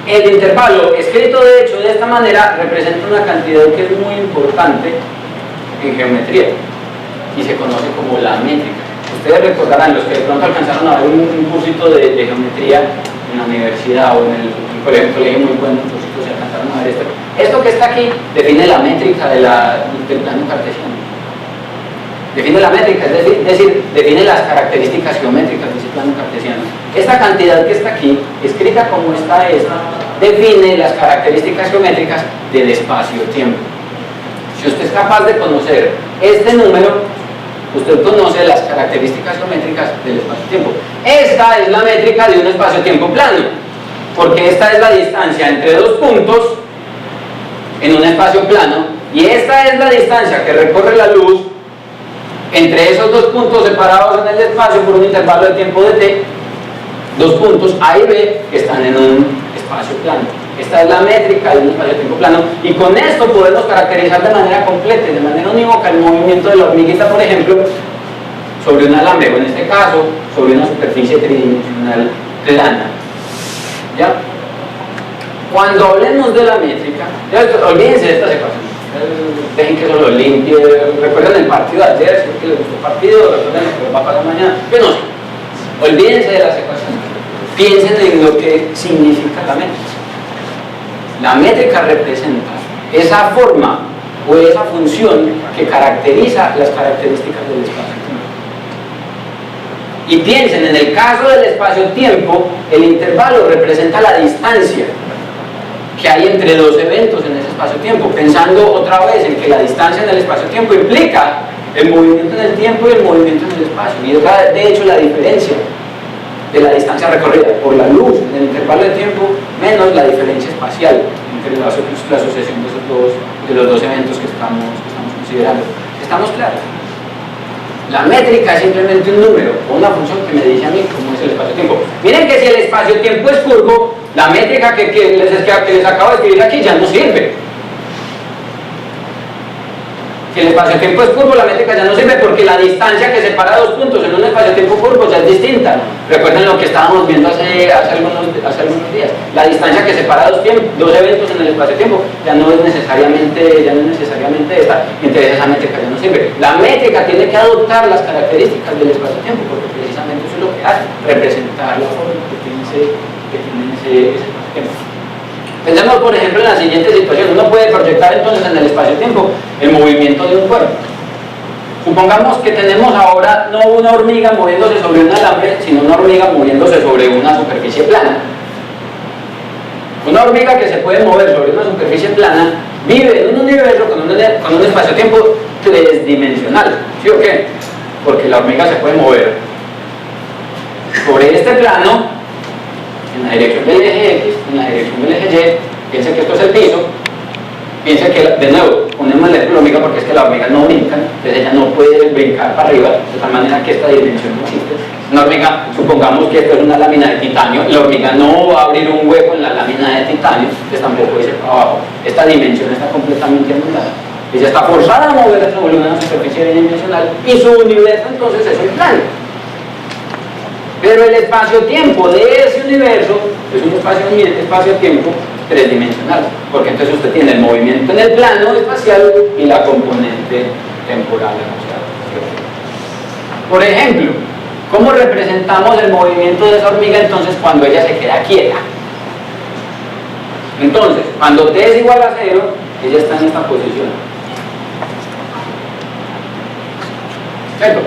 El intervalo, escrito de hecho de esta manera, representa una cantidad que es muy importante en geometría y se conoce como la métrica. Ustedes recordarán, los que de pronto alcanzaron a ver un cursito de geometría en la universidad o en el colegio muy bueno, un cursito, se alcanzaron a ver esto. Esto que está aquí define la métrica del plano cartesiano. Define la métrica, es decir, define las características geométricas de ese plano cartesiano. Esta cantidad que está aquí, escrita como está esta, define las características geométricas del espacio-tiempo. Si usted es capaz de conocer este número, usted conoce las características geométricas del espacio-tiempo. Esta es la métrica de un espacio-tiempo plano, porque esta es la distancia entre dos puntos en un espacio plano, y esta es la distancia que recorre la luz entre esos dos puntos separados en el espacio por un intervalo de tiempo de t, dos puntos A y B que están en un espacio plano. Esta es la métrica de un espacio-tiempo plano, y con esto podemos caracterizar de manera completa, de manera unívoca, el movimiento de la hormiguita, por ejemplo, sobre un alambre, o en este caso, sobre una superficie tridimensional plana. ¿Ya? Cuando hablemos de la métrica, olvídense de esta ecuación, dejen que eso lo limpie, recuerden el partido de ayer, si es que les gustó el partido, recuerden lo que va a pasar mañana, yo no sé, olvídense de las ecuaciones, piensen en lo que significa la métrica. La métrica representa esa forma o esa función que caracteriza las características del espacio-tiempo. Y piensen, en el caso del espacio-tiempo, el intervalo representa la distancia que hay entre dos eventos en ese espacio-tiempo, pensando otra vez en que la distancia en el espacio-tiempo implica el movimiento en el tiempo y el movimiento en el espacio, y es de hecho la diferencia de la distancia recorrida por la luz en el intervalo de tiempo menos la diferencia espacial entre la sucesión de los dos eventos que estamos considerando. ¿Estamos claros? La métrica es simplemente un número o una función que me dice a mí cómo es el espacio-tiempo. Miren que si el espacio-tiempo es curvo, la métrica que les acabo de escribir aquí ya no sirve. que el espacio-tiempo es curvo, la métrica ya no sirve porque la distancia que separa dos puntos en un espacio-tiempo curvo ya es distinta. Recuerden lo que estábamos viendo hace algunos días. La distancia que separa dos eventos en el espacio-tiempo ya no es necesariamente esta, entonces esa métrica ya no sirve. La métrica tiene que adoptar las características del espacio-tiempo porque precisamente eso es lo que hace, representar la forma que tiene ese espacio-tiempo. Pensemos, por ejemplo, en la siguiente situación. Uno puede proyectar entonces en el espacio-tiempo el movimiento de un cuerpo. Supongamos que tenemos ahora no una hormiga moviéndose sobre un alambre, sino una hormiga moviéndose sobre una superficie plana. Una hormiga que se puede mover sobre una superficie plana vive en un universo con un espacio-tiempo tridimensional. ¿Sí o qué? Porque la hormiga se puede mover sobre este plano en la dirección del eje X, en la dirección del eje Y. Piensen que esto es el piso. Piensen que, de nuevo, ponemos el ejemplo de la hormiga porque es que la hormiga no brinca, entonces ella no puede brincar para arriba, de tal manera que esta dimensión no existe. Una hormiga, supongamos que esto es una lámina de titanio, la hormiga no va a abrir un hueco en la lámina de titanio, entonces tampoco dice para abajo. Esta dimensión está completamente anulada. Ella está forzada a moverse sobre una superficie bidimensional y su universo entonces es un plano. Pero el espacio-tiempo de ese universo es un espacio-tiempo tridimensional, porque entonces usted tiene el movimiento en el plano espacial y la componente temporal asociada. Por ejemplo, ¿cómo representamos el movimiento de esa hormiga entonces cuando ella se queda quieta? Entonces, cuando t es igual a 0, ella está en esta posición. ¿Cierto?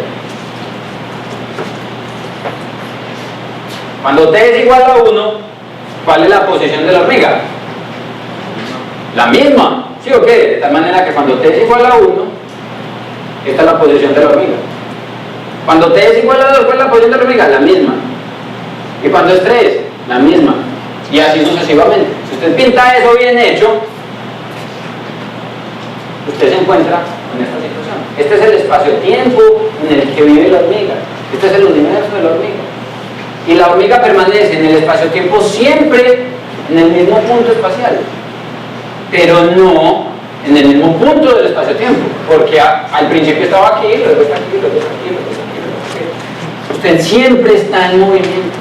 Cuando t es igual a 1, ¿cuál es la posición de la hormiga? La misma, ¿sí o qué? De tal manera que cuando t es igual a 1, esta es la posición de la hormiga. Cuando t es igual a 2, ¿cuál es la posición de la hormiga? La misma. Y cuando es 3, la misma. Y así sucesivamente. Si usted pinta eso bien hecho, usted se encuentra en esta situación. Este es el espacio-tiempo en el que vive la hormiga. Este es el universo de la hormiga. Y la hormiga permanece en el espacio-tiempo siempre en el mismo punto espacial, pero no en el mismo punto del espacio-tiempo, porque al principio estaba aquí, luego está aquí, luego está aquí, luego está aquí, luego está aquí. Usted siempre está en movimiento,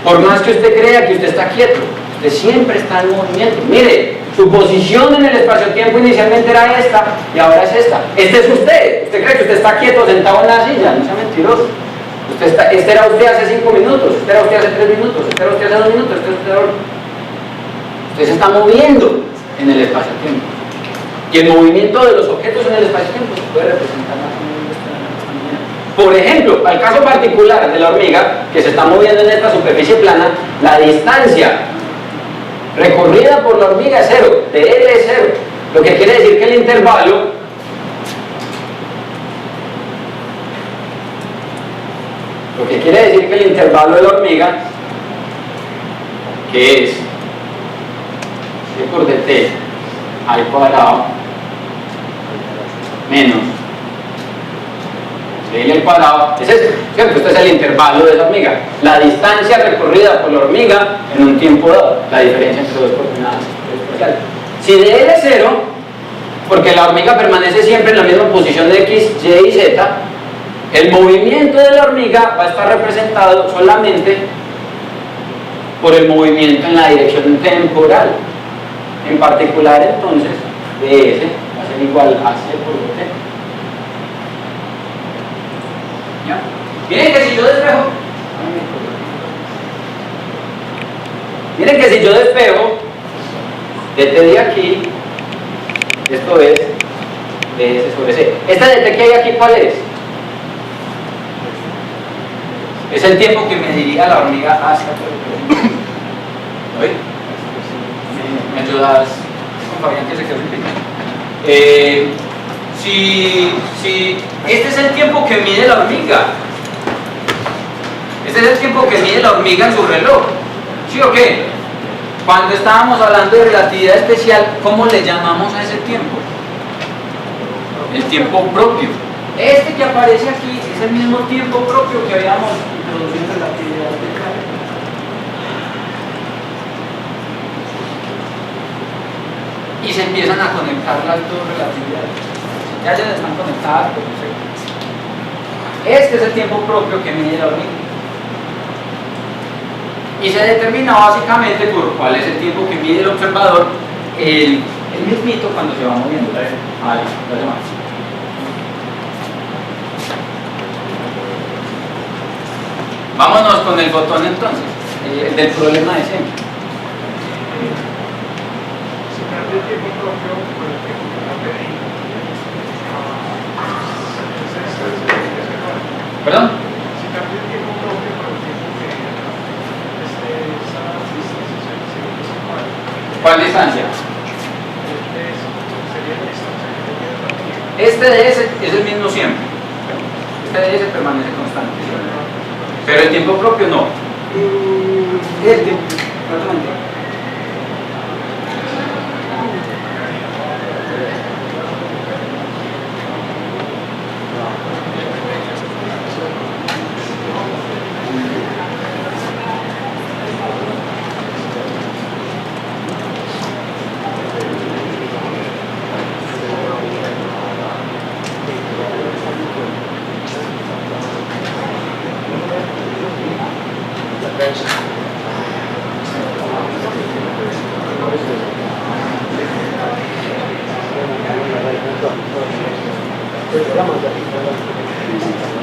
por más que usted crea que usted está quieto, usted siempre está en movimiento. Mire, su posición en el espacio-tiempo inicialmente era esta y ahora es esta. Este es usted. ¿Usted cree que usted está quieto sentado en la silla? No sea mentiroso. Este era usted hace 5 minutos, este era usted hace 3 minutos, este era usted hace 2 minutos, este era usted ahora. Usted se está moviendo en el espacio-tiempo. Y el movimiento de los objetos en el espacio-tiempo se puede representar más o menos de esta manera. Por ejemplo, al caso particular de la hormiga, que se está moviendo en esta superficie plana, la distancia recorrida por la hormiga es 0, de L es 0, lo que quiere decir que el intervalo de la hormiga, que es c por dt al cuadrado menos L al cuadrado, es este, ¿cierto? Este es el intervalo de esa hormiga, la distancia recorrida por la hormiga en un tiempo dado, la diferencia entre dos coordenadas espaciales. Si de L es 0, porque la hormiga permanece siempre en la misma posición de X, Y y Z, el movimiento de la hormiga va a estar representado solamente por el movimiento en la dirección temporal. En particular, entonces, ds va a ser igual a c por dt. ¿Ya? Miren que si yo despejo dt de aquí, esto es ds sobre c. Este dt que hay aquí, ¿cuál es? Es el tiempo que mediría la hormiga hacia el territorio. ¿Oye? ¿Me ayudas con Fabián que se quedó sin si este es el tiempo que mide la hormiga. Este es el tiempo que mide la hormiga en su reloj. ¿Sí o qué? Cuando estábamos hablando de relatividad especial, ¿cómo le llamamos a ese tiempo? El tiempo propio. Este que aparece aquí es el mismo tiempo propio que habíamos introducido en relatividad especial. Y se empiezan a conectar las dos relatividades. Ya están conectadas, pues no sé. Este es el tiempo propio que mide la hormiga. Y se determina básicamente por cuál es el tiempo que mide el observador, el mismito cuando se va moviendo. Ahí, los demás. Vámonos con el botón entonces, del problema de siempre. Se cambia el tiempo propio por el tiempo que está pedido. ¿Perdón? Se cambia el tiempo propio por el tiempo que esa distancia se igual. ¿Cuál distancia? Sería la distancia que tiene la Tierra. Este de ese es el mismo siempre. Este de ese permanece constante siempre. Pero el tiempo propio no. El tiempo, exactamente.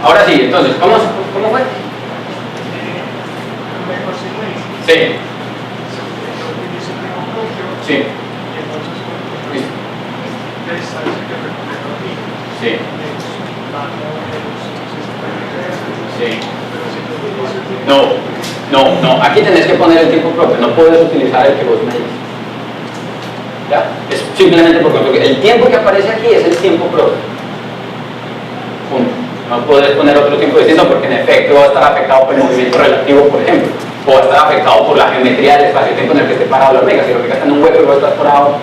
Ahora sí, entonces, ¿cómo fue? Sí. Sí. Sí. Sí. No, aquí tenés que poner el tiempo propio, no puedes utilizar el que vos me dices. ¿Ya? Es simplemente porque el tiempo que aparece aquí es el tiempo propio. Punto. No puedes poner otro tiempo distinto porque en efecto va a estar afectado por el movimiento relativo, por ejemplo, o va a estar afectado por la geometría del espacio-tiempo en el que esté parado la hormiga. Si la hormiga está en un hueco y va a estar parado,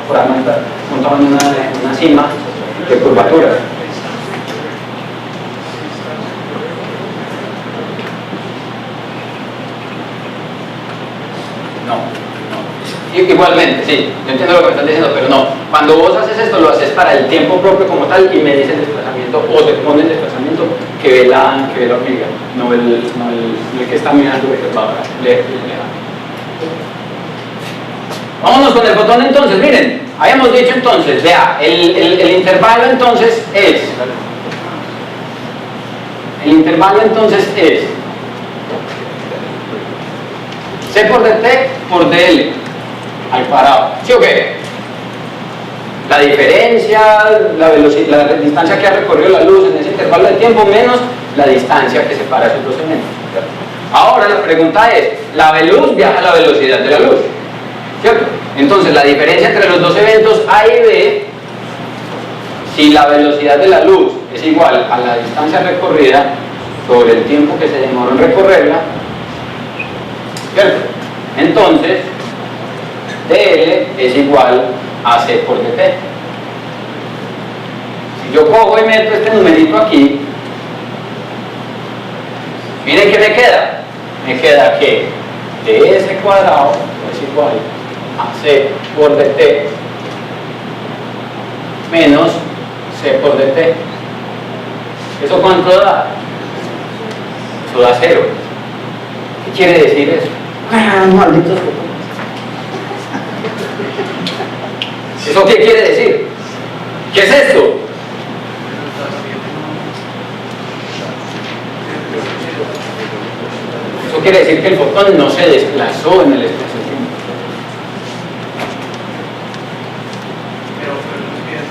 montado en una cima de curvatura. Igualmente, sí, yo entiendo lo que me están diciendo, pero no. Cuando vos haces esto, lo haces para el tiempo propio como tal y medís el desplazamiento, o se pone el desplazamiento que ve la hormiga, no el que está mirando el observador. Vámonos con el botón entonces, miren, habíamos dicho entonces, vea, el intervalo entonces es, C por dt por dl. Al cuadrado, ¿sí o qué? La diferencia, la velocidad, la distancia que ha recorrido la luz en ese intervalo de tiempo menos la distancia que separa esos dos elementos. Ahora la pregunta es, la luz viaja a la velocidad de la luz, ¿cierto? Entonces la diferencia entre los dos eventos A y B, si la velocidad de la luz es igual a la distancia recorrida sobre el tiempo que se demoró en recorrerla, ¿cierto? Entonces dl es igual a c por dt. Si yo cojo y meto este numerito aquí, miren qué me queda. Me queda que ds cuadrado es igual a c por dt menos c por dt. ¿Eso cuánto da? Eso da 0. ¿Qué quiere decir eso? Malditos botones. ¿Eso qué quiere decir? ¿Qué es esto? Eso quiere decir que el fotón no se desplazó en el espacio-tiempo. Pero los días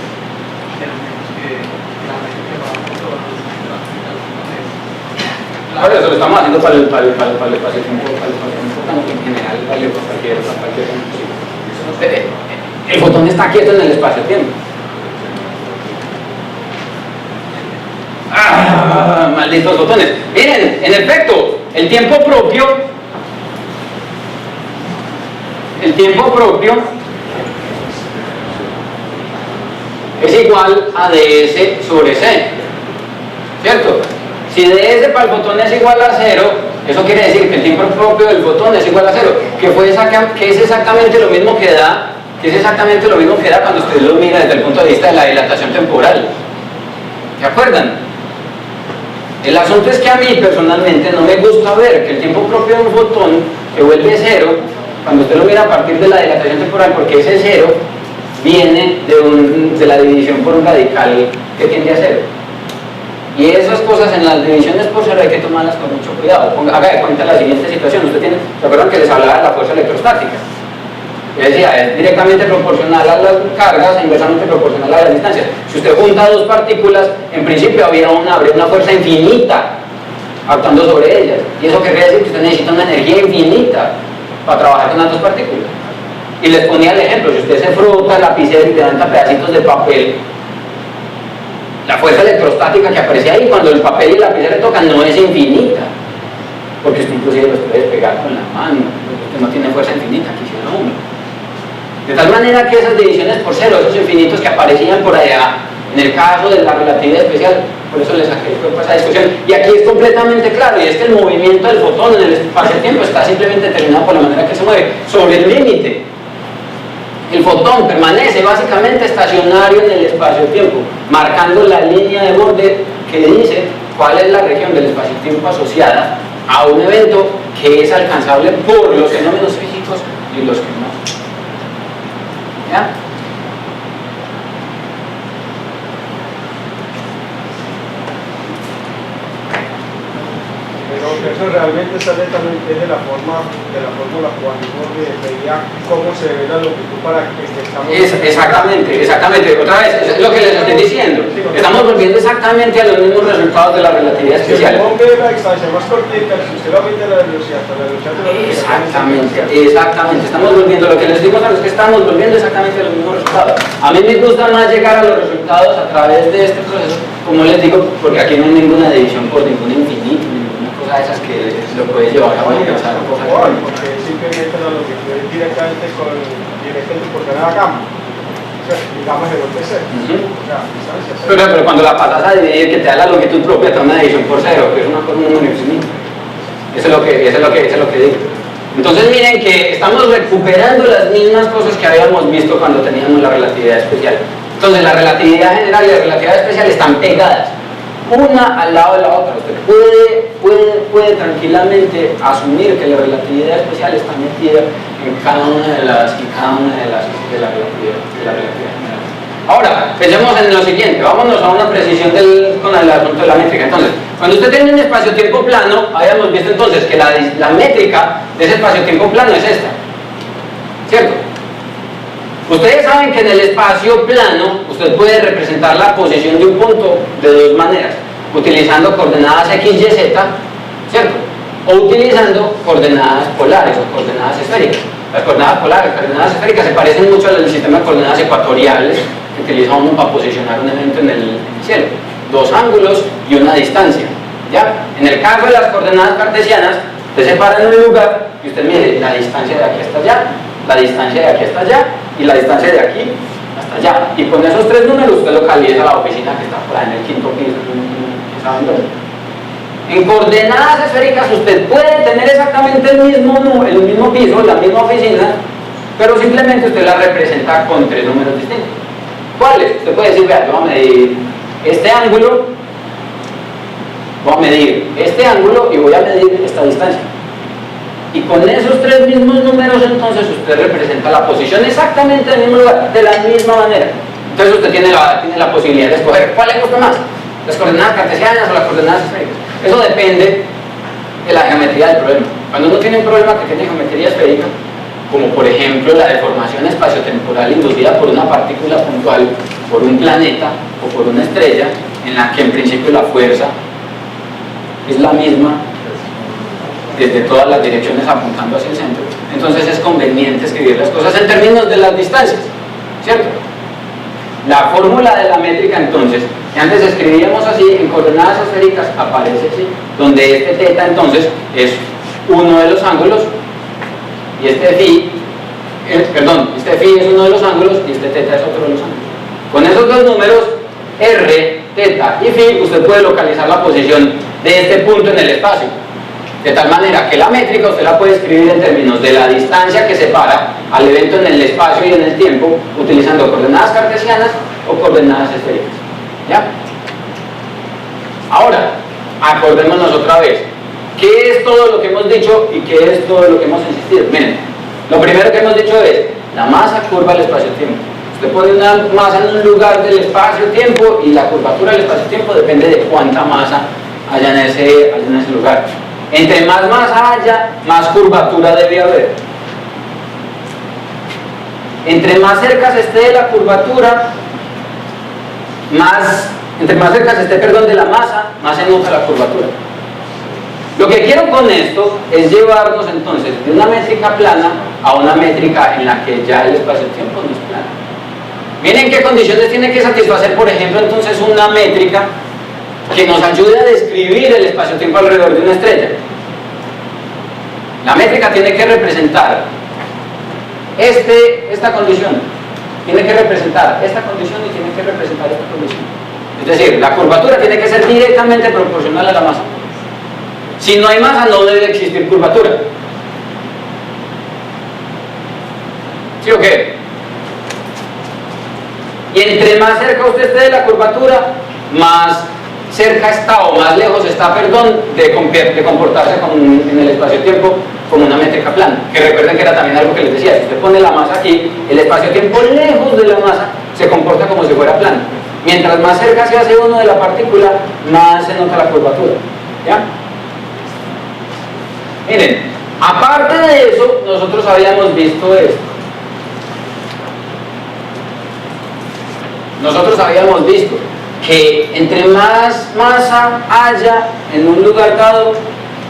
tenemos que la mente que va a Ahora eso lo estamos haciendo para el espacio-tiempo, en general vale para cualquier el fotón está quieto en el espacio-tiempo. Malditos botones. Miren, en efecto, el tiempo propio es igual a ds sobre c, ¿cierto? Si ds para el botón es igual a 0, eso quiere decir que el tiempo propio del botón es igual a 0, que es exactamente lo mismo que da cuando usted lo mira desde el punto de vista de la dilatación temporal. ¿Se acuerdan? El asunto es que a mí personalmente no me gusta ver que el tiempo propio de un fotón se vuelve cero cuando usted lo mira a partir de la dilatación temporal, porque ese cero viene de la división por un radical que tiende a cero. Y esas cosas en las divisiones por cero hay que tomarlas con mucho cuidado. Haga de cuenta la siguiente situación. ¿Se acuerdan que les hablaba de la fuerza electrostática? Yo decía, es directamente proporcional a las cargas e inversamente proporcional a las distancias. Si usted junta dos partículas, en principio habría una fuerza infinita actuando sobre ellas. Y eso querría decir que usted necesita una energía infinita para trabajar con las dos partículas. Y les ponía el ejemplo, si usted se frota el lapicero y levanta pedacitos de papel, la fuerza electrostática que aparece ahí cuando el papel y el lapicero tocan no es infinita, porque usted inclusive los puede pegar con la mano, porque usted no tiene fuerza infinita, quisiera uno. De tal manera que esas divisiones por cero, esos infinitos que aparecían por allá, en el caso de la relatividad especial, por eso les saqué esa discusión, y aquí es completamente claro, y es que el movimiento del fotón en el espacio-tiempo está simplemente determinado por la manera que se mueve, sobre el límite. El fotón permanece básicamente estacionario en el espacio-tiempo, marcando la línea de borde que dice cuál es la región del espacio-tiempo asociada a un evento que es alcanzable por los fenómenos físicos y los que no. ¿Ya? Pero eso realmente sale también de la fórmula cuántica que veía cómo se ve la longitud para que estamos... Exactamente, otra vez, es lo que les estoy diciendo. Estamos volviendo exactamente a los mismos resultados de la relatividad especial. Si uno ve la distancia más cortita, si usted lo mide la velocidad, la velocidad de la Exactamente, estamos volviendo, lo que les digo es que estamos volviendo exactamente a los mismos resultados. A mí me gusta más llegar a los resultados a través de este proceso, como les digo, porque aquí no hay ninguna división por ningún infinito, de esas que lo puede llevar a cabo y pensar cosas porque simplemente la longitud es directamente proporcional a gamma. O sea, gamma es igual que cero. Pero cuando la pasas a dividir, que te da la longitud propia, te da una división por cero, que es un número infinito. Eso es lo que digo. Entonces miren que estamos recuperando las mismas cosas que habíamos visto cuando teníamos la relatividad especial. Entonces la relatividad general y la relatividad especial están pegadas, una al lado de la otra. Usted puede tranquilamente asumir que la relatividad especial está metida en cada una de las de la relatividad general. Ahora, pensemos en lo siguiente, vámonos a una precisión con el asunto de la métrica. Entonces, cuando usted tiene un espacio-tiempo plano, habíamos visto entonces que la métrica de ese espacio-tiempo plano es esta, ¿cierto? Ustedes saben que en el espacio plano usted puede representar la posición de un punto de dos maneras, utilizando coordenadas x, y, z, ¿cierto? O utilizando coordenadas polares o coordenadas esféricas. Las coordenadas polares, las coordenadas esféricas se parecen mucho al sistema de coordenadas ecuatoriales que utiliza uno para posicionar un evento en el cielo. Dos ángulos y una distancia, ¿ya? En el caso de las coordenadas cartesianas, usted se para en un lugar y usted mide la distancia de aquí hasta allá, la distancia de aquí hasta allá y la distancia de aquí hasta allá. Y con esos tres números usted localiza la oficina que está por ahí en el quinto piso. En coordenadas esféricas usted puede tener exactamente el mismo piso, la misma oficina, pero simplemente usted la representa con tres números distintos. ¿Cuáles? Usted puede decir, vea, yo voy a medir este ángulo, voy a medir este ángulo y voy a medir esta distancia. Y con esos tres mismos números entonces usted representa la posición exactamente del mismo lugar, de la misma manera. Entonces usted tiene la posibilidad de escoger cuál le gusta más, las coordenadas cartesianas o las coordenadas esféricas. Eso depende de la geometría del problema. Cuando uno tiene un problema que tiene geometría esférica, como por ejemplo la deformación espaciotemporal inducida por una partícula puntual, por un planeta o por una estrella, en la que en principio la fuerza es la misma desde todas las direcciones apuntando hacia el centro, entonces es conveniente escribir las cosas en términos de las distancias, ¿cierto? La fórmula de la métrica entonces, que antes escribíamos así, en coordenadas esféricas aparece así, donde este θ entonces es uno de los ángulos y este phi es uno de los ángulos y este θ es otro de los ángulos. Con esos dos números, r, θ y phi, usted puede localizar la posición de este punto en el espacio. De tal manera que la métrica usted la puede escribir en términos de la distancia que separa al evento en el espacio y en el tiempo, utilizando coordenadas cartesianas o coordenadas esféricas. ¿Ya? Ahora, acordémonos otra vez, ¿qué es todo lo que hemos dicho y qué es todo lo que hemos insistido? Miren, lo primero que hemos dicho es, la masa curva el espacio-tiempo. Usted pone una masa en un lugar del espacio-tiempo y la curvatura del espacio-tiempo depende de cuánta masa haya en ese lugar. Entre más masa haya, más curvatura debe haber. Entre más cerca se esté de la curvatura, entre más cerca se esté, de la masa, más se nota la curvatura. Lo que quiero con esto es llevarnos entonces de una métrica plana a una métrica en la que ya el espacio-tiempo no es plano. Miren qué condiciones tiene que satisfacer, por ejemplo, entonces una métrica que nos ayude a describir el espacio-tiempo alrededor de una estrella. La métrica tiene que representar esta condición, tiene que representar esta condición y tiene que representar esta condición. Es decir, la curvatura tiene que ser directamente proporcional a la masa. Si no hay masa, no debe existir curvatura. ¿Sí o qué? Y entre más cerca usted esté de la curvatura, más cerca está o más lejos está, de comportarse en el espacio-tiempo como una métrica plana. Que recuerden que era también algo que les decía, si usted pone la masa aquí, el espacio-tiempo lejos de la masa se comporta como si fuera plano. Mientras más cerca se hace uno de la partícula, más se nota la curvatura. ¿Ya? Miren, aparte de eso, nosotros habíamos visto esto. Nosotros habíamos visto que entre más masa haya en un lugar dado,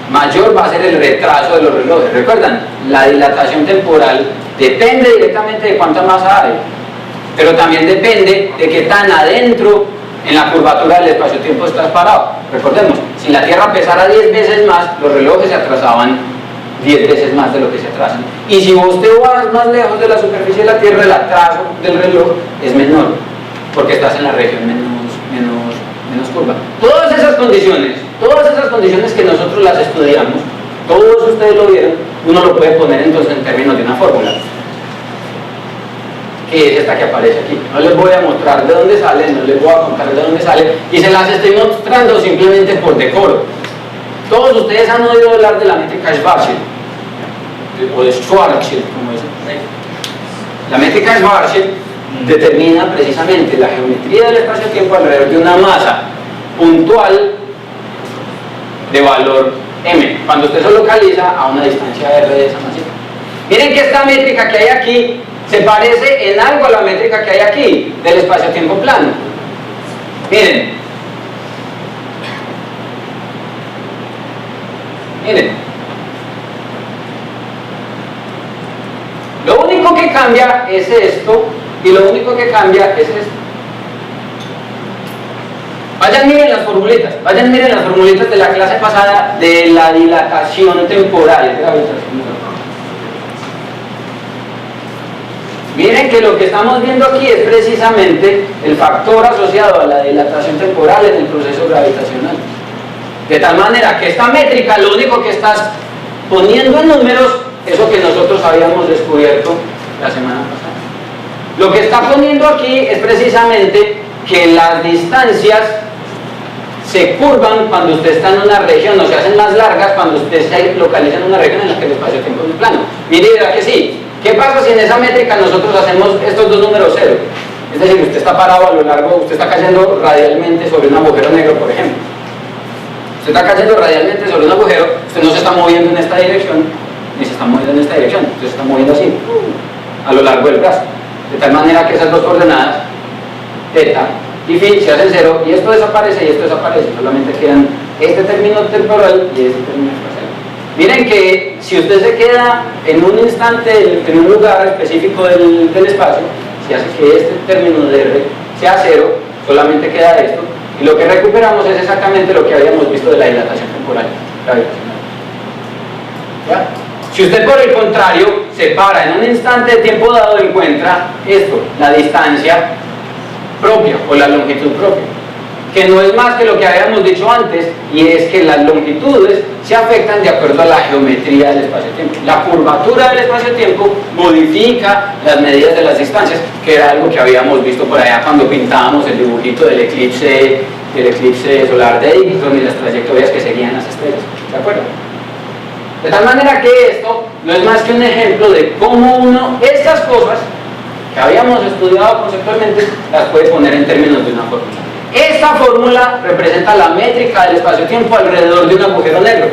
mayor va a ser el retraso de los relojes. ¿Recuerdan? La dilatación temporal depende directamente de cuánta masa hay, pero también depende de qué tan adentro en la curvatura del espacio-tiempo estás parado. Recordemos, si la Tierra pesara 10 veces más, los relojes se atrasaban 10 veces más de lo que se atrasan. Y si vos te vas más lejos de la superficie de la Tierra, el atraso del reloj es menor, porque estás en la región menos curva. Todas esas condiciones que nosotros las estudiamos, todos ustedes lo vieron, uno lo puede poner entonces en términos de una fórmula, que es esta que aparece aquí. No les voy a mostrar de dónde sale, no les voy a contar de dónde sale, y se las estoy mostrando simplemente por decoro. Todos ustedes han oído hablar de la métrica Schwarzschild, o de Schwarzschild, como dicen. La métrica Schwarzschild determina precisamente la geometría del espacio-tiempo alrededor de una masa puntual de valor m, cuando usted se localiza a una distancia r de esa masita. Miren que esta métrica que hay aquí se parece en algo a la métrica que hay aquí del espacio-tiempo plano. Miren, lo único que cambia es esto y lo único que cambia es esto. Vayan, miren las formulitas de la clase pasada de la dilatación temporal. Miren que lo que estamos viendo aquí es precisamente el factor asociado a la dilatación temporal en el proceso gravitacional. De tal manera que esta métrica lo único que estás poniendo en números es lo que nosotros habíamos descubierto la semana pasada. Lo que está poniendo aquí es precisamente que las distancias se curvan cuando usted está en una región, o se hacen más largas cuando usted se localiza en una región en la que el espacio-tiempo es plano. Mire, verá que sí. ¿Qué pasa si en esa métrica nosotros hacemos estos dos números cero? Es decir, usted está parado a lo largo, usted está cayendo radialmente sobre un agujero negro, por ejemplo. Usted está cayendo radialmente sobre un agujero, usted no se está moviendo en esta dirección, ni se está moviendo en esta dirección, usted se está moviendo así, a lo largo del brazo. De tal manera que esas dos coordenadas, θ y φ, se hacen cero, y esto desaparece y esto desaparece, solamente quedan este término temporal y este término espacial. Miren que si usted se queda en un instante, en un lugar específico del espacio, se hace que este término de R sea cero, solamente queda esto, y lo que recuperamos es exactamente lo que habíamos visto de la dilatación temporal gravitacional. ¿Ya? Si usted por el contrario se para en un instante de tiempo dado, encuentra esto, la distancia propia o la longitud propia, que no es más que lo que habíamos dicho antes, y es que las longitudes se afectan de acuerdo a la geometría del espacio-tiempo. La curvatura del espacio-tiempo modifica las medidas de las distancias, que era algo que habíamos visto por allá cuando pintábamos el dibujito del eclipse el eclipse solar de Eddington y las trayectorias que seguían las estrellas, ¿de acuerdo? De tal manera que esto no es más que un ejemplo de cómo uno, estas cosas que habíamos estudiado conceptualmente, las puede poner en términos de una fórmula. Esta fórmula representa la métrica del espacio-tiempo alrededor de un agujero negro.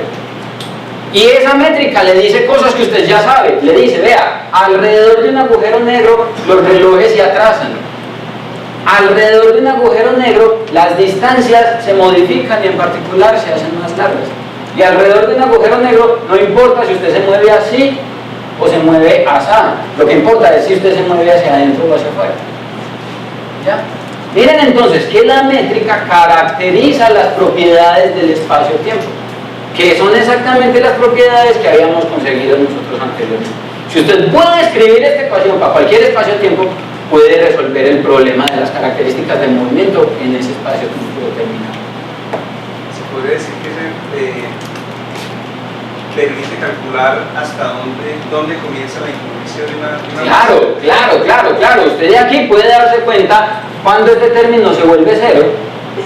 Y esa métrica le dice cosas que usted ya sabe. Le dice, vea, alrededor de un agujero negro los relojes se atrasan. Alrededor de un agujero negro las distancias se modifican y en particular se hacen más largas. Y alrededor de un agujero negro no importa si usted se mueve así o se mueve asá. Lo que importa es si usted se mueve hacia adentro o hacia afuera. ¿Ya? Miren entonces que la métrica caracteriza las propiedades del espacio-tiempo, que son exactamente las propiedades que habíamos conseguido nosotros anteriormente. Si usted puede escribir esta ecuación para cualquier espacio-tiempo, puede resolver el problema de las características de movimiento en ese espacio-tiempo determinado. ¿Se podría decir que se permite calcular hasta dónde comienza la incumbencia de una Claro. Usted de aquí puede darse cuenta cuando este término se vuelve cero,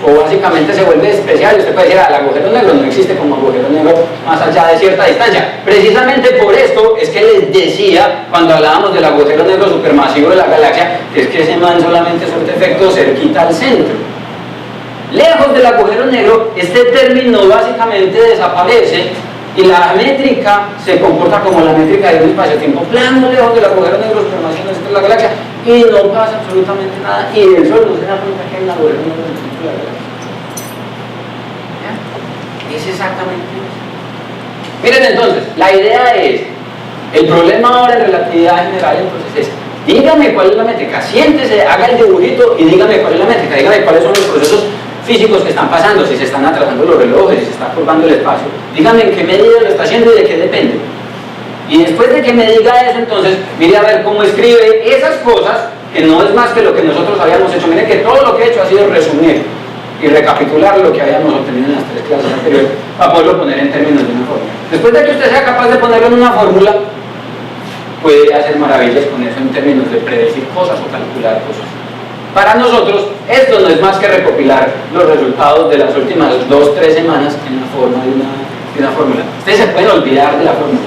o básicamente se vuelve especial. Usted puede decir, el agujero negro no existe como agujero negro más allá de cierta distancia. Precisamente por esto es que les decía, cuando hablábamos del agujero negro supermasivo de la galaxia, que es que ese man solamente surte efecto cerquita al centro. Lejos del agujero negro, este término básicamente desaparece y la métrica se comporta como la métrica de un espacio-tiempo plano lejos del agujero negro supermasivo del centro de la galaxia y no pasa absolutamente nada y el Sol no se da cuenta que hay un agujero negro en el centro de la galaxia. ¿Ya? Es exactamente eso. Miren entonces, la idea es, el problema ahora en relatividad general entonces es, dígame cuál es la métrica, siéntese, haga el dibujito y dígame cuál es la métrica, dígame cuáles son los procesos físicos que están pasando, si se están atrasando los relojes, si se está curvando el espacio, dígame en qué medida lo está haciendo y de qué depende. Y después de que me diga eso, entonces mire a ver cómo escribe esas cosas, que no es más que lo que nosotros habíamos hecho. Mire que todo lo que he hecho ha sido resumir y recapitular lo que habíamos obtenido en las 3 clases anteriores para poderlo poner en términos de una fórmula. Después de que usted sea capaz de ponerlo en una fórmula, puede hacer maravillas con eso en términos de predecir cosas o calcular cosas. Para nosotros, esto no es más que recopilar los resultados de las últimas 2-3 semanas en la forma de una fórmula. Ustedes se pueden olvidar de la fórmula.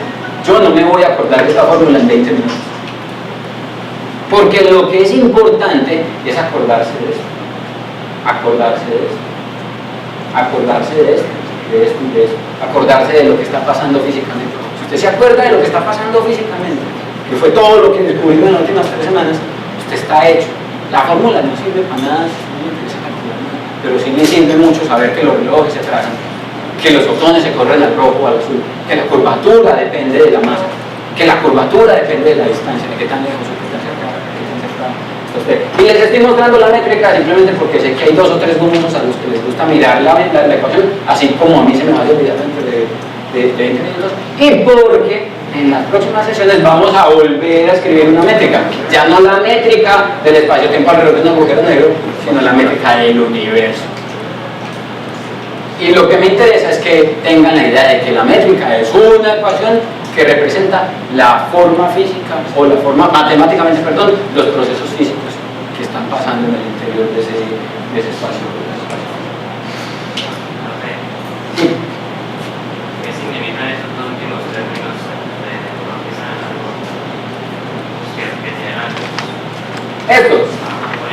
Yo no me voy a acordar de esta fórmula en 20 minutos. Porque lo que es importante es acordarse de esto. Acordarse de esto. Acordarse de esto, de esto y de esto. Acordarse de lo que está pasando físicamente. Si usted se acuerda de lo que está pasando físicamente, que fue todo lo que descubrimos en las últimas 3 semanas, usted está hecho. La fórmula no sirve para nada, no me interesa calcular nada, pero sí me sirve mucho saber que los relojes se atrasan, que los fotones se corren al rojo o al azul, que la curvatura depende de la masa, que la curvatura depende de la distancia, de qué tan lejos o qué tan cerca está usted. Y les estoy mostrando la métrica simplemente porque sé que hay 2 o 3 números a los que les gusta mirar la ecuación, así como a mí se me va a olvidar dentro de 20 minutos, y porque en las próximas sesiones vamos a volver a escribir una métrica, ya no la métrica del espacio-tiempo alrededor de un agujero negro, sino la métrica del universo. Y lo que me interesa es que tengan la idea de que la métrica es una ecuación que representa la forma física, o la forma, matemáticamente, perdón, los procesos físicos que están pasando en el interior de ese espacio. Sí. ¿Qué significan esos 2 últimos términos? Estos,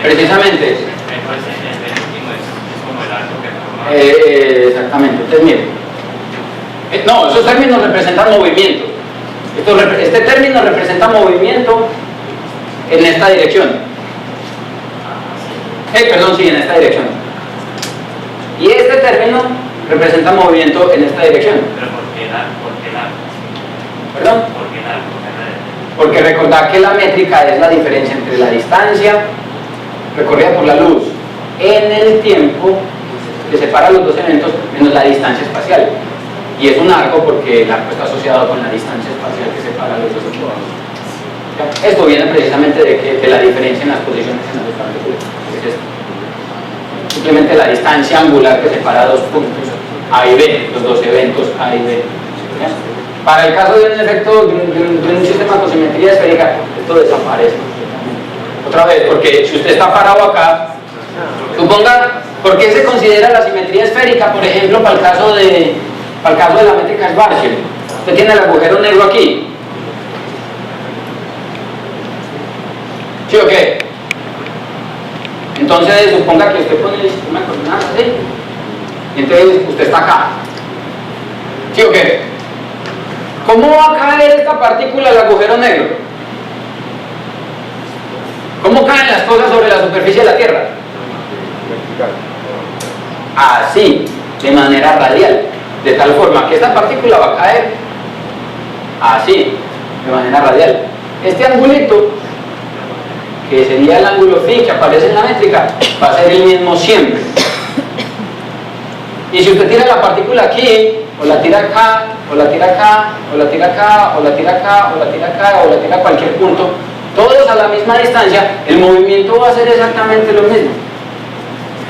precisamente. El último es como el arco que forma. Exactamente, entonces miren. No, esos términos representan movimiento. Este término representa movimiento en esta dirección. Perdón, sí, en esta dirección. Y este término representa movimiento en esta dirección. ¿Pero por qué el arco? ¿Perdón? ¿Por qué el arco? Porque recordad que la métrica es la diferencia entre la distancia recorrida por la luz en el tiempo que separa los dos eventos menos la distancia espacial. Y es un arco porque el arco está asociado con la distancia espacial que separa los dos eventos. Esto viene precisamente de la diferencia en las posiciones en los espacios. Es esto. Simplemente la distancia angular que separa dos puntos A y B, los dos eventos A y B. Para el caso de un efecto de un sistema con simetría esférica, esto desaparece. Otra vez, porque si usted está parado acá, suponga ¿Por qué se considera la simetría esférica, por ejemplo, para el caso de la métrica Schwarzschild? Usted tiene el agujero negro aquí. ¿Sí o qué? Entonces, suponga que usted pone el sistema de coordenadas así. Y entonces usted está acá. ¿Sí o qué? ¿Cómo va a caer esta partícula al agujero negro? ¿Cómo caen las cosas sobre la superficie de la Tierra? Así, de manera radial, de tal forma que esta partícula va a caer así, de manera radial. Este angulito, que sería el ángulo phi que aparece en la métrica, va a ser el mismo siempre. Y si usted tira la partícula aquí, o la tira acá, o la tira acá, o la tira acá, o la tira acá, o la tira acá, o la tira a cualquier punto, todos a la misma distancia, el movimiento va a ser exactamente lo mismo.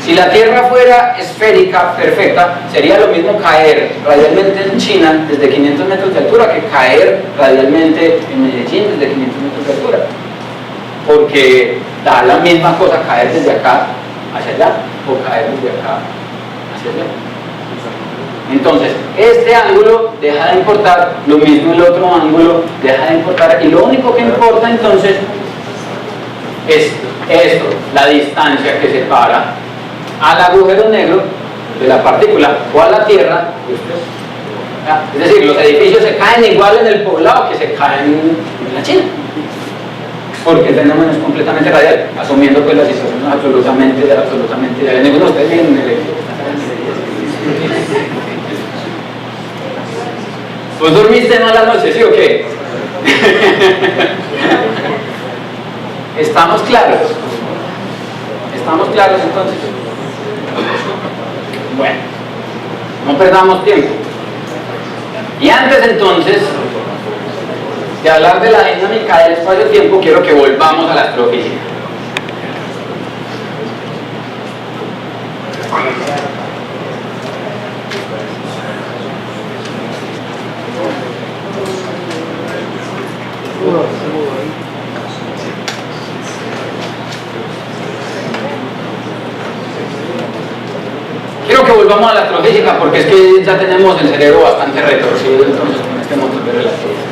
Si la Tierra fuera esférica, perfecta, sería lo mismo caer radialmente en China desde 500 metros de altura que caer radialmente en Medellín desde 500 metros de altura. Porque da la misma cosa caer desde acá hacia allá o caer desde acá hacia allá. Entonces, este ángulo deja de importar, lo mismo el otro ángulo deja de importar, y lo único que importa entonces es esto, la distancia que separa al agujero negro de la partícula o a la Tierra. Es decir, los edificios se caen igual en el poblado que se caen en la China, porque el fenómeno es completamente radial, asumiendo pues la situación es absolutamente radial. Ninguno de ustedes viene en el edificio. ¿Pues dormiste mal la noche, sí o qué? ¿Estamos claros? ¿Estamos claros entonces? Bueno, no perdamos tiempo. Y antes entonces de hablar de la dinámica del espacio-tiempo, quiero que volvamos a la astrofísica. Quiero que volvamos a la astrofísica porque es que ya tenemos el cerebro bastante retorcido entonces con este montón de relatividad.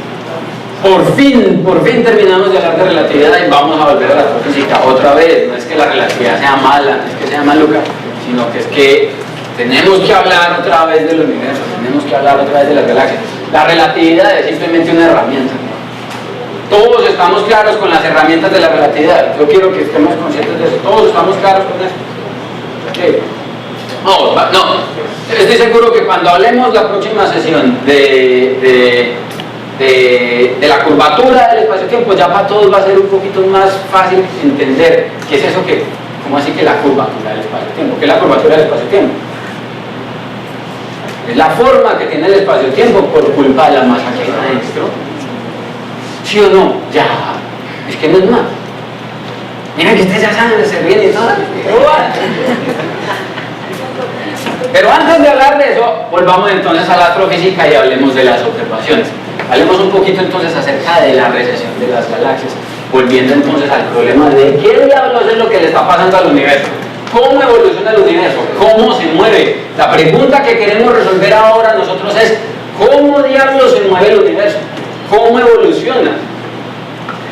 Por fin terminamos de hablar de relatividad y vamos a volver a la astrofísica otra vez. No es que la relatividad sea mala, no es que sea maluca, sino que es que tenemos que hablar otra vez del universo, tenemos que hablar otra vez de las galaxias. La relatividad es simplemente una herramienta. Todos estamos claros con las herramientas de la relatividad. Yo quiero que estemos conscientes de eso. Todos estamos claros con eso. ¿Sí? No. Estoy seguro que cuando hablemos la próxima sesión de la curvatura del espacio-tiempo, ya para todos va a ser un poquito más fácil entender qué es eso que, ¿cómo así que la curvatura del espacio-tiempo? ¿Qué es la curvatura del espacio-tiempo? Es la forma que tiene el espacio-tiempo por culpa de la masa que hay adentro. ¿Sí o no? Ya, es que no es más. Miren que ustedes ya saben, se ríen y todo. Pero antes de hablar de eso, volvamos entonces a la astrofísica y hablemos de las observaciones. Hablemos un poquito entonces acerca de la recesión de las galaxias, volviendo entonces al problema de qué diablos es lo que le está pasando al universo, cómo evoluciona el universo, cómo se mueve. La pregunta que queremos resolver ahora nosotros es ¿cómo diablos se mueve el universo? ¿Cómo evoluciona?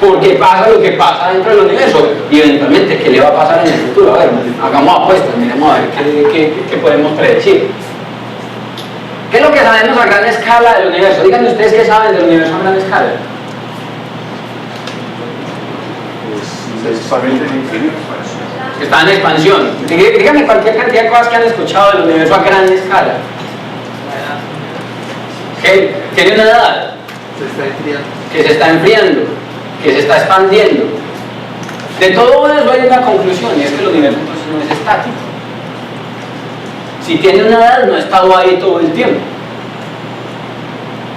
Porque pasa lo que pasa dentro del universo y eventualmente qué le va a pasar en el futuro. A ver, hagamos apuestas, miremos a ver qué podemos predecir. ¿Qué es lo que sabemos a gran escala del universo? Díganme ustedes qué saben del universo a gran escala. Que está en expansión. Díganme cualquier cantidad de cosas que han escuchado del universo a gran escala. ¿Qué? Tiene una edad. Que se está enfriando, que se está expandiendo. De todo eso hay una conclusión, y es que el universo entonces no es estático. Si tiene una edad, no ha estado ahí todo el tiempo.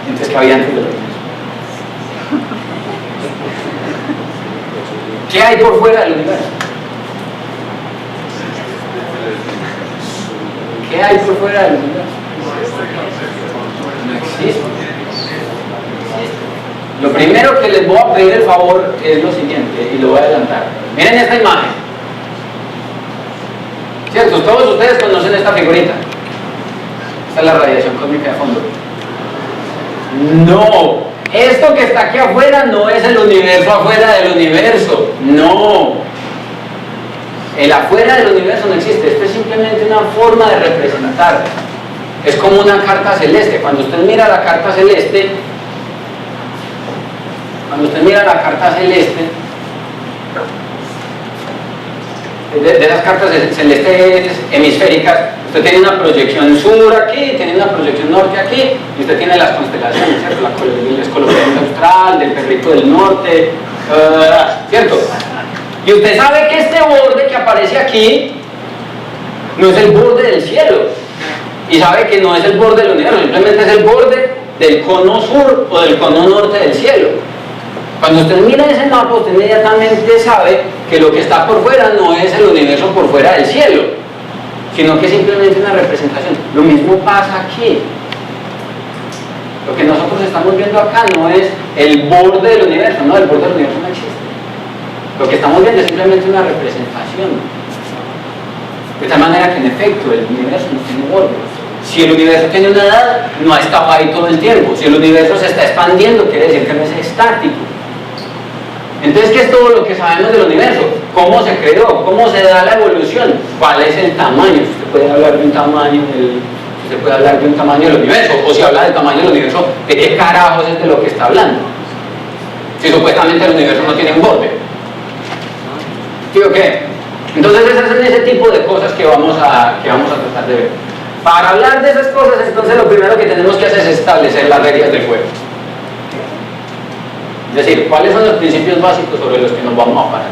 Entonces, ¿qué había antes del universo? ¿Qué hay por fuera del universo? ¿Qué hay por fuera del universo? No existe. Lo primero que les voy a pedir el favor es lo siguiente, y lo voy a adelantar. Miren esta imagen. ¿Cierto? Todos ustedes conocen esta figurita. Esta es la radiación cósmica de fondo. No, esto que está aquí afuera no es el universo afuera del universo. No. El afuera del universo no existe. Esto es simplemente una forma de representar. Es como una carta celeste. Cuando usted mira la carta celeste, de esas cartas celestes hemisféricas, usted tiene una proyección sur aquí, tiene una proyección norte aquí, y usted tiene las constelaciones, ¿cierto? El escolopendro austral, del perrito del norte, ¿cierto? Y usted sabe que este borde que aparece aquí no es el borde del cielo, y sabe que no es el borde del universo, simplemente es el borde del cono sur o del cono norte del cielo. Cuando usted mira ese mapa, usted inmediatamente sabe que lo que está por fuera no es el universo por fuera del cielo, sino que es simplemente una representación. Lo mismo pasa aquí. Lo que nosotros estamos viendo acá no es el borde del universo, no, el borde del universo no existe. Lo que estamos viendo es simplemente una representación. De tal manera que en efecto el universo no tiene borde. Si el universo tiene una edad, no ha estado ahí todo el tiempo. Si el universo se está expandiendo, quiere decir que no es estático. Entonces, ¿qué es todo lo que sabemos del universo? ¿Cómo se creó? ¿Cómo se da la evolución? ¿Cuál es el tamaño? Usted puede hablar de un tamaño del universo, o si habla del tamaño del universo, ¿de qué carajos es de lo que está hablando? Si supuestamente el universo no tiene un borde. ¿Sí o qué? Entonces, esas son ese tipo de cosas que vamos a tratar de ver. Para hablar de esas cosas, entonces lo primero que tenemos que hacer es establecer las reglas del juego. Es decir, ¿cuáles son los principios básicos sobre los que nos vamos a parar?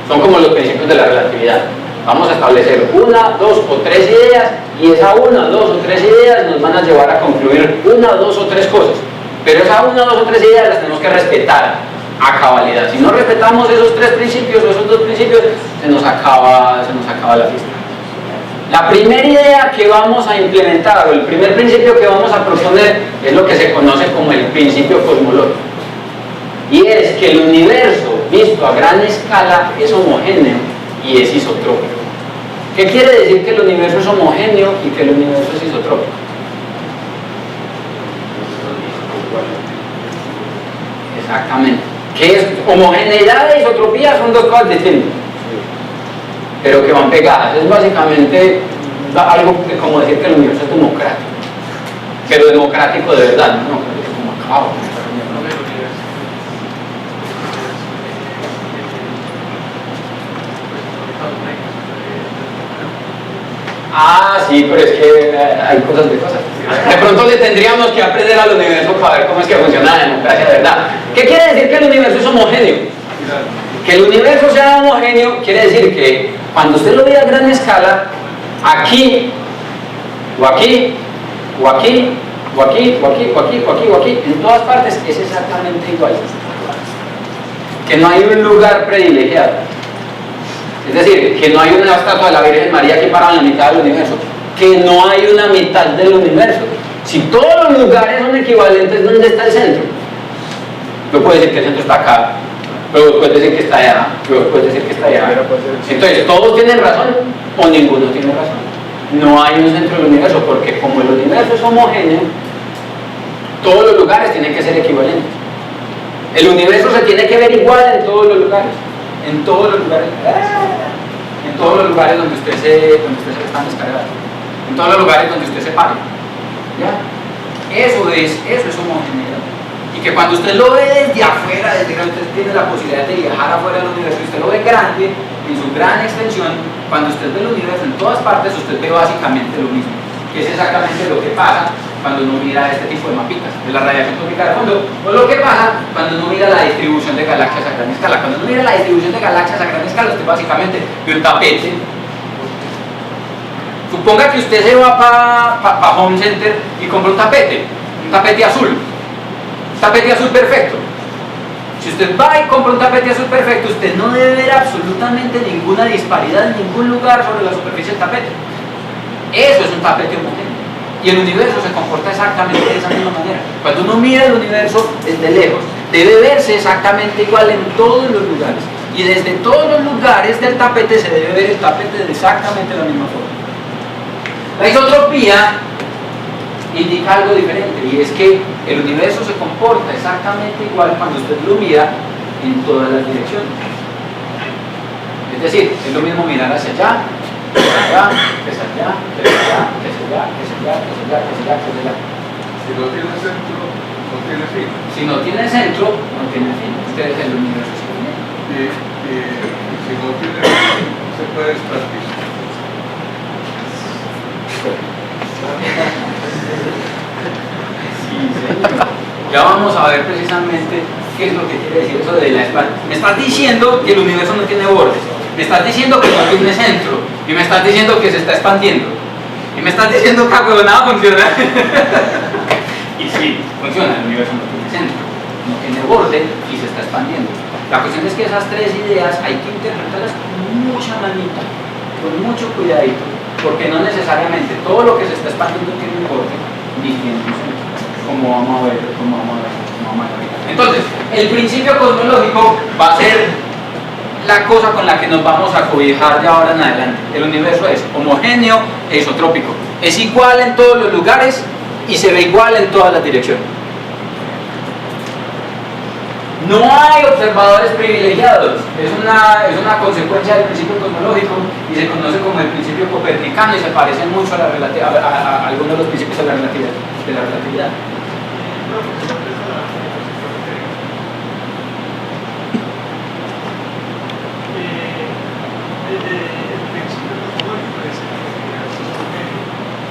Son como los principios de la relatividad. Vamos a establecer una, dos o tres ideas, y esa una, dos o tres ideas nos van a llevar a concluir una, dos o tres cosas. Pero esa una, dos o tres ideas las tenemos que respetar a cabalidad. Si no respetamos esos tres principios o esos dos principios, se nos acaba la fiesta. La primera idea que vamos a implementar, o el primer principio que vamos a proponer, es lo que se conoce como el principio cosmológico. Y es que el universo, visto a gran escala, es homogéneo y es isotrópico. ¿Qué quiere decir que el universo es homogéneo y que el universo es isotrópico? Exactamente. ¿Qué es? Homogeneidad e isotropía son dos cosas distintas, pero que van pegadas. Es básicamente algo como decir que el universo es democrático, pero democrático de verdad, no democrático como acabo. Ah, sí, pero es que hay cosas de cosas. De pronto le tendríamos que aprender al universo para ver cómo es que funciona la democracia de verdad. ¿Qué quiere decir que el universo es homogéneo? Que el universo sea homogéneo quiere decir que cuando usted lo ve a gran escala, aquí, o aquí, o aquí, o aquí, o aquí, o aquí, o aquí, o aquí, en todas partes es exactamente igual. Que no hay un lugar privilegiado. Es decir, que no hay una estatua de la Virgen María aquí parada en la mitad del universo, que no hay una mitad del universo. Si todos los lugares son equivalentes, ¿dónde está el centro? No puede decir que el centro está acá, luego puede decir que está allá, luego puede decir que está allá. Entonces, ¿todos tienen razón o ninguno tiene razón? No hay un centro del universo, porque como el universo es homogéneo, todos los lugares tienen que ser equivalentes. El universo se tiene que ver igual en todos los lugares. En todos los lugares donde usted se está descargando, en todos los lugares donde usted se pare. ¿Ya? Eso es homogeneidad. Y que cuando usted lo ve desde afuera, desde que usted tiene la posibilidad de viajar afuera del universo, usted lo ve grande, en su gran extensión, cuando usted ve el universo en todas partes, usted ve básicamente lo mismo, que es exactamente lo que pasa cuando uno mira este tipo de mapitas de la radiación cósmica de fondo, o lo que pasa cuando uno mira la distribución de galaxias a gran escala. Cuando uno mira la distribución de galaxias a gran escala, usted básicamente ve un tapete. Suponga que usted se va para Home Center y compra un tapete azul, perfecto. Si usted va y compra un tapete azul perfecto, usted no debe ver absolutamente ninguna disparidad en ningún lugar sobre la superficie del tapete. Eso es un tapete homogéneo. Y el universo se comporta exactamente de esa misma manera. Cuando uno mira el universo desde lejos, debe verse exactamente igual en todos los lugares. y desde todos los lugares del tapete se debe ver el tapete de exactamente la misma forma. La isotropía indica algo diferente, y es que el universo se comporta exactamente igual cuando usted lo mira en todas las direcciones. Es decir, es lo mismo mirar hacia allá, que hacia allá, que hacia allá, que hacia allá, que hacia allá, que hacia allá, que hacia allá, que hacia allá, que hacia allá. Si no tiene centro, no tiene fin. Si no tiene centro, no tiene fin. Ustedes el universo se une. Y si no tiene fin, se puede expandir. Sí, señor. Ya vamos a ver precisamente qué es lo que quiere decir eso de la expansión. Me estás diciendo que el universo no tiene bordes, me estás diciendo que no tiene centro, y me estás diciendo que se está expandiendo, y me estás diciendo que nada funciona. Y sí, funciona, el universo no tiene centro, no tiene borde y se está expandiendo. La cuestión es que esas tres ideas hay que interpretarlas con mucha manita, con mucho cuidadito, porque no necesariamente todo lo que se está expandiendo tiene un borde ni tiene un centro, como vamos a ver ahorita. Entonces, el principio cosmológico va a ser la cosa con la que nos vamos a cobijar de ahora en adelante. El universo es homogéneo e isotrópico, es igual en todos los lugares y se ve igual en todas las direcciones. No hay observadores privilegiados, es una consecuencia del principio cosmológico y se conoce como el principio copernicano y se parece mucho a algunos de los principios de la relatividad.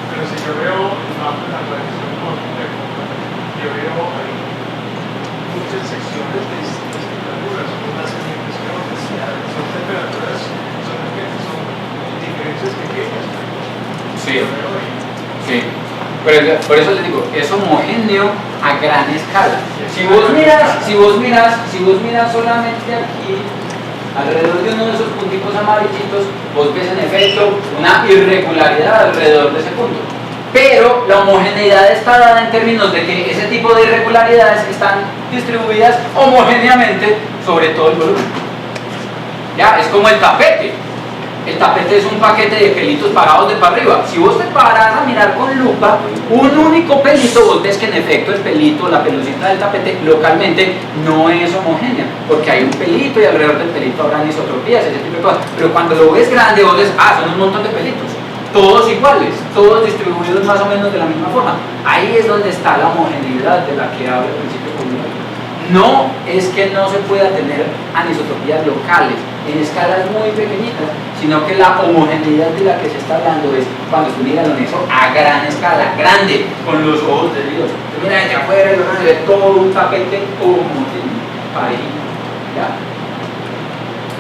Pero si yo veo el mapa de la radiación cósmica, yo veo ahí muchas secciones de distintas temperaturas, unas en impresiones, son temperaturas, son diferencias pequeñas. Sí, sí. Pero por eso les digo, es homogéneo a gran escala. Si vos miras solamente aquí, alrededor de uno de esos punticos amarillitos, vos ves en efecto una irregularidad alrededor de ese punto. Pero la homogeneidad está dada en términos de que ese tipo de irregularidades están distribuidas homogéneamente sobre todo el volumen. Ya, es como el tapete. El tapete es un paquete de pelitos parados de para arriba. Si vos te paras a mirar con lupa, un único pelito, vos ves que en efecto el pelito, la pelucita del tapete, localmente no es homogénea, porque hay un pelito y alrededor del pelito habrá anisotropías, ese tipo de cosas. Pero cuando lo ves grande, vos ves, son un montón de pelitos, todos iguales, todos distribuidos más o menos de la misma forma. Ahí es donde está la homogeneidad de la que habla el principio cosmológico. No es que no se pueda tener anisotropías locales en escalas muy pequeñitas, sino que la homogeneidad de la que se está hablando es cuando se mira el universo a gran escala, grande, con los ojos de Dios. Se mira desde afuera y se ve todo un tapete homogéneo, parejito. ¿Ya?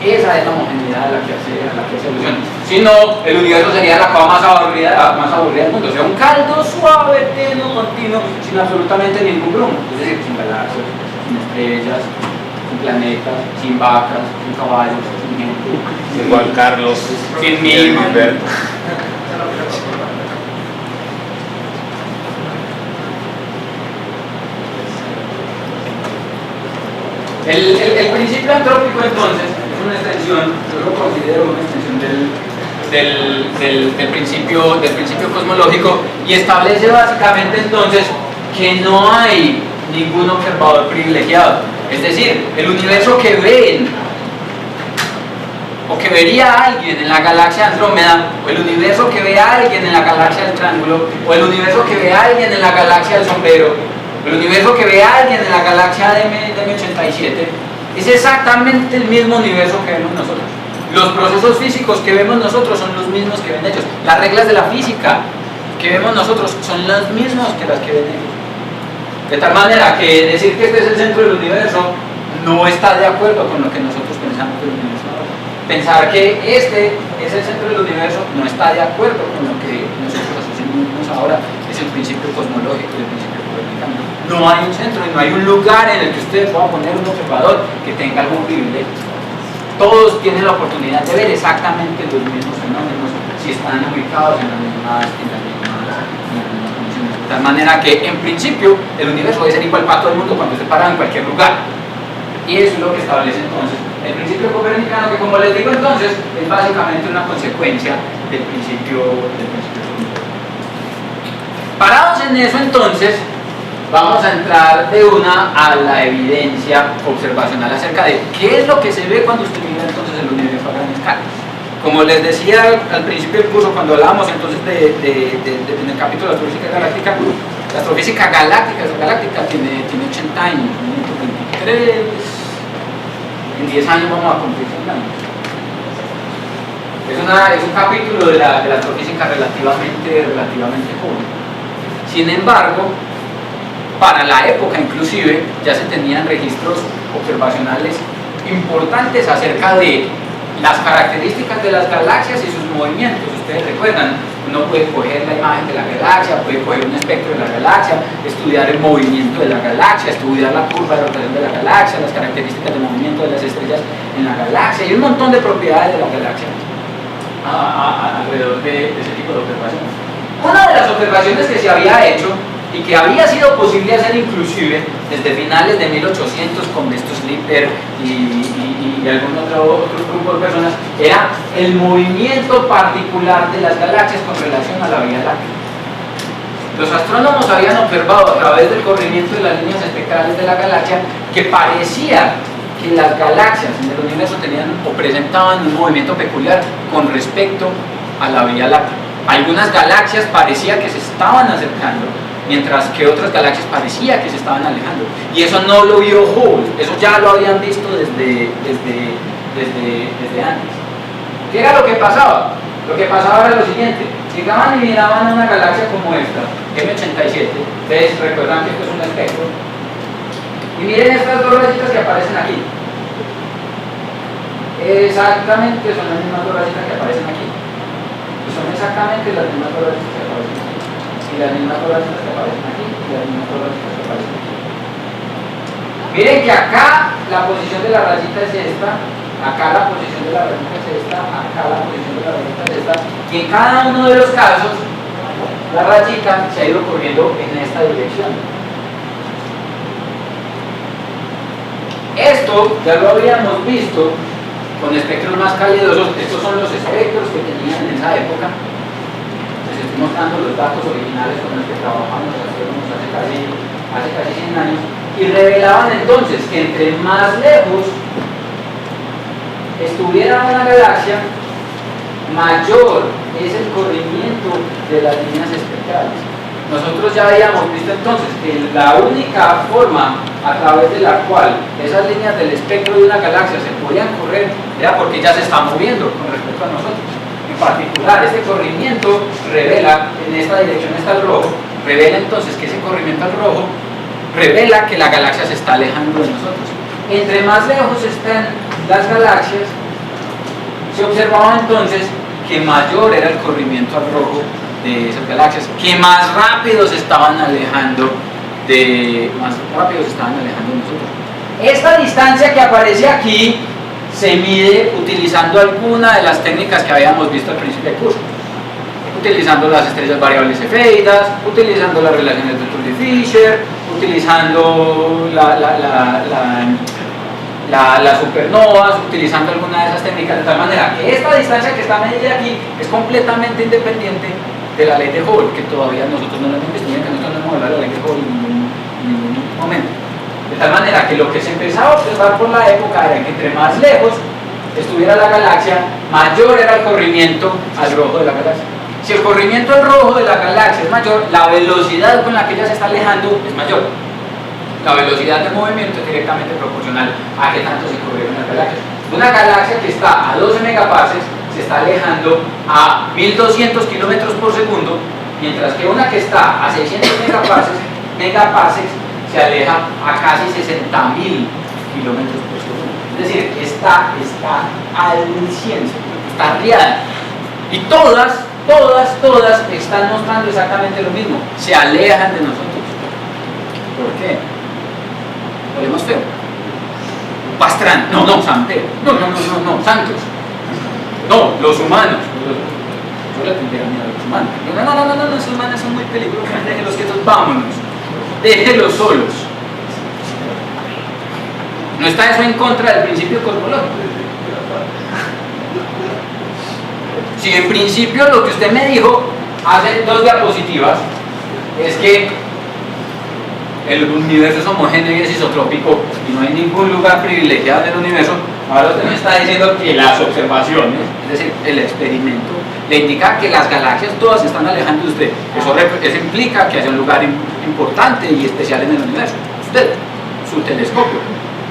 Esa es la homogeneidad a la que hace alusión. Si no, el universo sería la cosa más aburrida del mundo. O sea, un caldo suave, tenue, continuo, sin absolutamente ningún brumo. Es decir, sin galaxias, sin estrellas, sin planetas, sin vacas, sin caballos, sin gente, sin Juan Carlos, sin mí. El principio antrópico entonces es una extensión, yo lo considero una extensión del principio cosmológico y establece básicamente entonces que no hay ningún observador privilegiado. Es decir, el universo que ven o que vería a alguien en la galaxia Andrómeda, o el universo que ve a alguien en la galaxia del Triángulo, o el universo que ve a alguien en la galaxia del Sombrero, el universo que ve a alguien en la galaxia de M87, es exactamente el mismo universo que vemos nosotros. Los procesos físicos que vemos nosotros son los mismos que ven ellos. Las reglas de la física que vemos nosotros son las mismas que las que ven ellos. De tal manera que decir que este es el centro del universo no está de acuerdo con lo que nosotros pensamos del universo. Pensar que este es el centro del universo no está de acuerdo con lo que nosotros asociamos ahora, es el principio cosmológico y el principio copernicano. No hay un centro y no hay un lugar en el que usted pueda poner un observador que tenga algún privilegio. Todos tienen la oportunidad de ver exactamente los mismos fenómenos si están ubicados en las mismas condiciones. De tal manera que en principio el universo debe ser igual para todo el mundo cuando esté parado en cualquier lugar. Y eso es lo que establece entonces El principio copernicano, que como les digo entonces, es básicamente una consecuencia del principio cósmico. Parados en eso entonces, vamos a entrar de una a la evidencia observacional acerca de qué es lo que se ve cuando usted mira entonces el universo a gran escala. Como les decía al principio del curso, cuando hablábamos entonces en el capítulo de la astrofísica galáctica tiene 80 años, 23, en 10 años vamos a cumplir 100 años. Es un capítulo de la astrofísica relativamente joven. Sin embargo, para la época inclusive ya se tenían registros observacionales importantes acerca de las características de las galaxias y sus movimientos. Ustedes recuerdan, uno puede coger la imagen de la galaxia, puede coger un espectro de la galaxia, estudiar el movimiento de la galaxia, estudiar la curva de rotación de la galaxia, las características de movimiento de las estrellas en la galaxia y un montón de propiedades de la galaxia alrededor de ese tipo de observaciones. Una de las observaciones que se había hecho y que había sido posible hacer inclusive desde finales de 1800 con Besto Slipper y algún otro grupo de personas era el movimiento particular de las galaxias con relación a la Vía Láctea. Los astrónomos habían observado a través del corrimiento de las líneas espectrales de la galaxia que parecía que las galaxias en el universo tenían o presentaban un movimiento peculiar con respecto a la Vía Láctea. Algunas galaxias parecía que se estaban acercando, mientras que otras galaxias parecía que se estaban alejando. Y eso no lo vio Hubble, eso ya lo habían visto desde antes. ¿Qué era lo que pasaba? Lo que pasaba era lo siguiente: llegaban y miraban una galaxia como esta, M87, ustedes recuerdan que esto es un espectro, y miren estas dos rayitas que aparecen aquí. Exactamente son las mismas dos rayitas que aparecen aquí. Y son exactamente las mismas dos rayitas que aparecen aquí. Y las mismas dos rayitas que aparecen aquí. Y las mismas dos rayitas que aparecen aquí. Miren que acá la posición de la rayita es esta, acá la posición de la rayita es esta, acá la posición de la rayita es esta. Y en cada uno de los casos, la rayita se ha ido corriendo en esta dirección. Esto ya lo habíamos visto con espectros más calidosos. Estos son los espectros que tenían en esa época. Les estoy mostrando los datos originales con los que trabajamos hace casi 100 años, y revelaban entonces que entre más lejos estuviera una galaxia, mayor es el corrimiento de las líneas espectrales. Nosotros ya habíamos visto entonces que la única forma a través de la cual esas líneas del espectro de una galaxia se podían correr era porque ya se está moviendo con respecto a nosotros. En particular, este corrimiento revela, en esta dirección está el rojo, revela entonces que ese corrimiento al rojo revela que la galaxia se está alejando de nosotros. Entre más lejos están las galaxias, se observaba entonces que mayor era el corrimiento al rojo de esas galaxias, que más rápido se estaban alejando de nosotros. Esta distancia que aparece aquí se mide utilizando alguna de las técnicas que habíamos visto al principio del curso, utilizando las estrellas variables cefeidas, utilizando las relaciones de Tully-Fisher, utilizando las supernovas, utilizando alguna de esas técnicas, de tal manera que esta distancia que está medida aquí es completamente independiente de la ley de Hubble, que todavía nosotros no la hemos visto, que nosotros no hemos hablado de la ley de Hubble en ningún momento. De tal manera que lo que se empezaba a observar por la época era que entre más lejos estuviera la galaxia, mayor era el corrimiento al rojo de la galaxia. Si el corrimiento al rojo de la galaxia es mayor, la velocidad con la que ella se está alejando es mayor. La velocidad de movimiento es directamente proporcional a qué tanto se corrieron las galaxias. Una galaxia que está a 12 megaparsecs se está alejando a 1200 kilómetros por segundo, mientras que una que está a 600 megaparsecs se aleja a casi 60.000 kilómetros por segundo. Es decir, está al 100, está arriada. Y todas están mostrando exactamente lo mismo, se alejan de nosotros. ¿Por qué? ¿Olemos feo? Pastrán, no, San Pedro, no, Santos, no, los humanos. Yo le tendría miedo a los humanos. No, los humanos son muy peligrosos, déjenlos quietos, vámonos, déjenlos solos. ¿No está eso en contra del principio cosmológico? Si en principio lo que usted me dijo hace 2 diapositivas es que el universo es homogéneo y es isotrópico y no hay ningún lugar privilegiado en el universo, ahora usted me está diciendo que las observaciones, es decir, el experimento, le indica que las galaxias todas se están alejando de usted. Eso implica que haya un lugar importante y especial en el universo. Usted, su telescopio.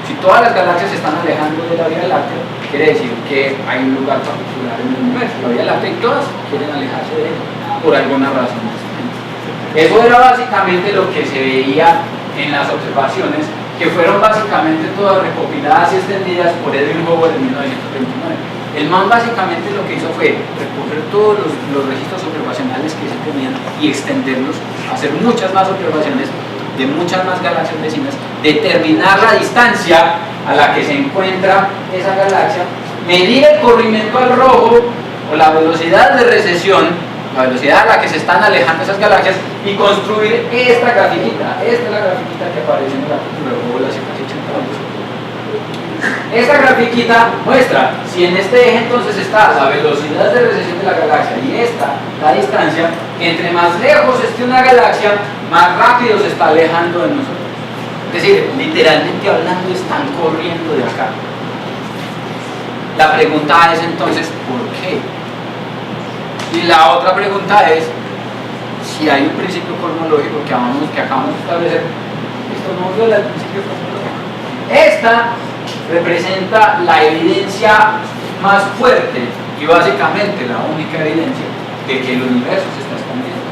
Si todas las galaxias se están alejando de la Vía Láctea, quiere decir que hay un lugar particular en el universo. La Vía Láctea y todas quieren alejarse de ella por alguna razón. Eso era básicamente lo que se veía en las observaciones, que fueron básicamente todas recopiladas y extendidas por Edwin Hubble en 1929. El man básicamente lo que hizo fue recoger todos los registros observacionales que se tenían y extenderlos, hacer muchas más observaciones de muchas más galaxias vecinas, determinar la distancia a la que se encuentra esa galaxia, medir el corrimiento al rojo o la velocidad de recesión, la velocidad a la que se están alejando esas galaxias, y construir esta grafiquita. Esta es la grafiquita que aparece en la captura de Hubble hace casi 80 años. Esta grafiquita muestra si en este eje entonces está la velocidad de recesión de la galaxia y esta, la distancia, entre más lejos esté una galaxia, más rápido se está alejando de nosotros. Es decir, literalmente hablando, están corriendo de acá. La pregunta es entonces, ¿por qué? Y la otra pregunta es, si hay un principio cosmológico que acabamos de establecer, esto no viola el principio cosmológico. Esta representa la evidencia más fuerte y básicamente la única evidencia de que el universo se está expandiendo.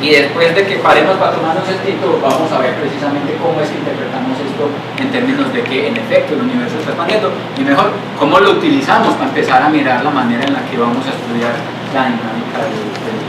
Y después de que paremos para tomarnos el título, vamos a ver precisamente cómo es que interpretamos esto en términos de que en efecto el universo está expandiendo, y mejor, cómo lo utilizamos para empezar a mirar la manera en la que vamos a estudiar la dinámica del universo.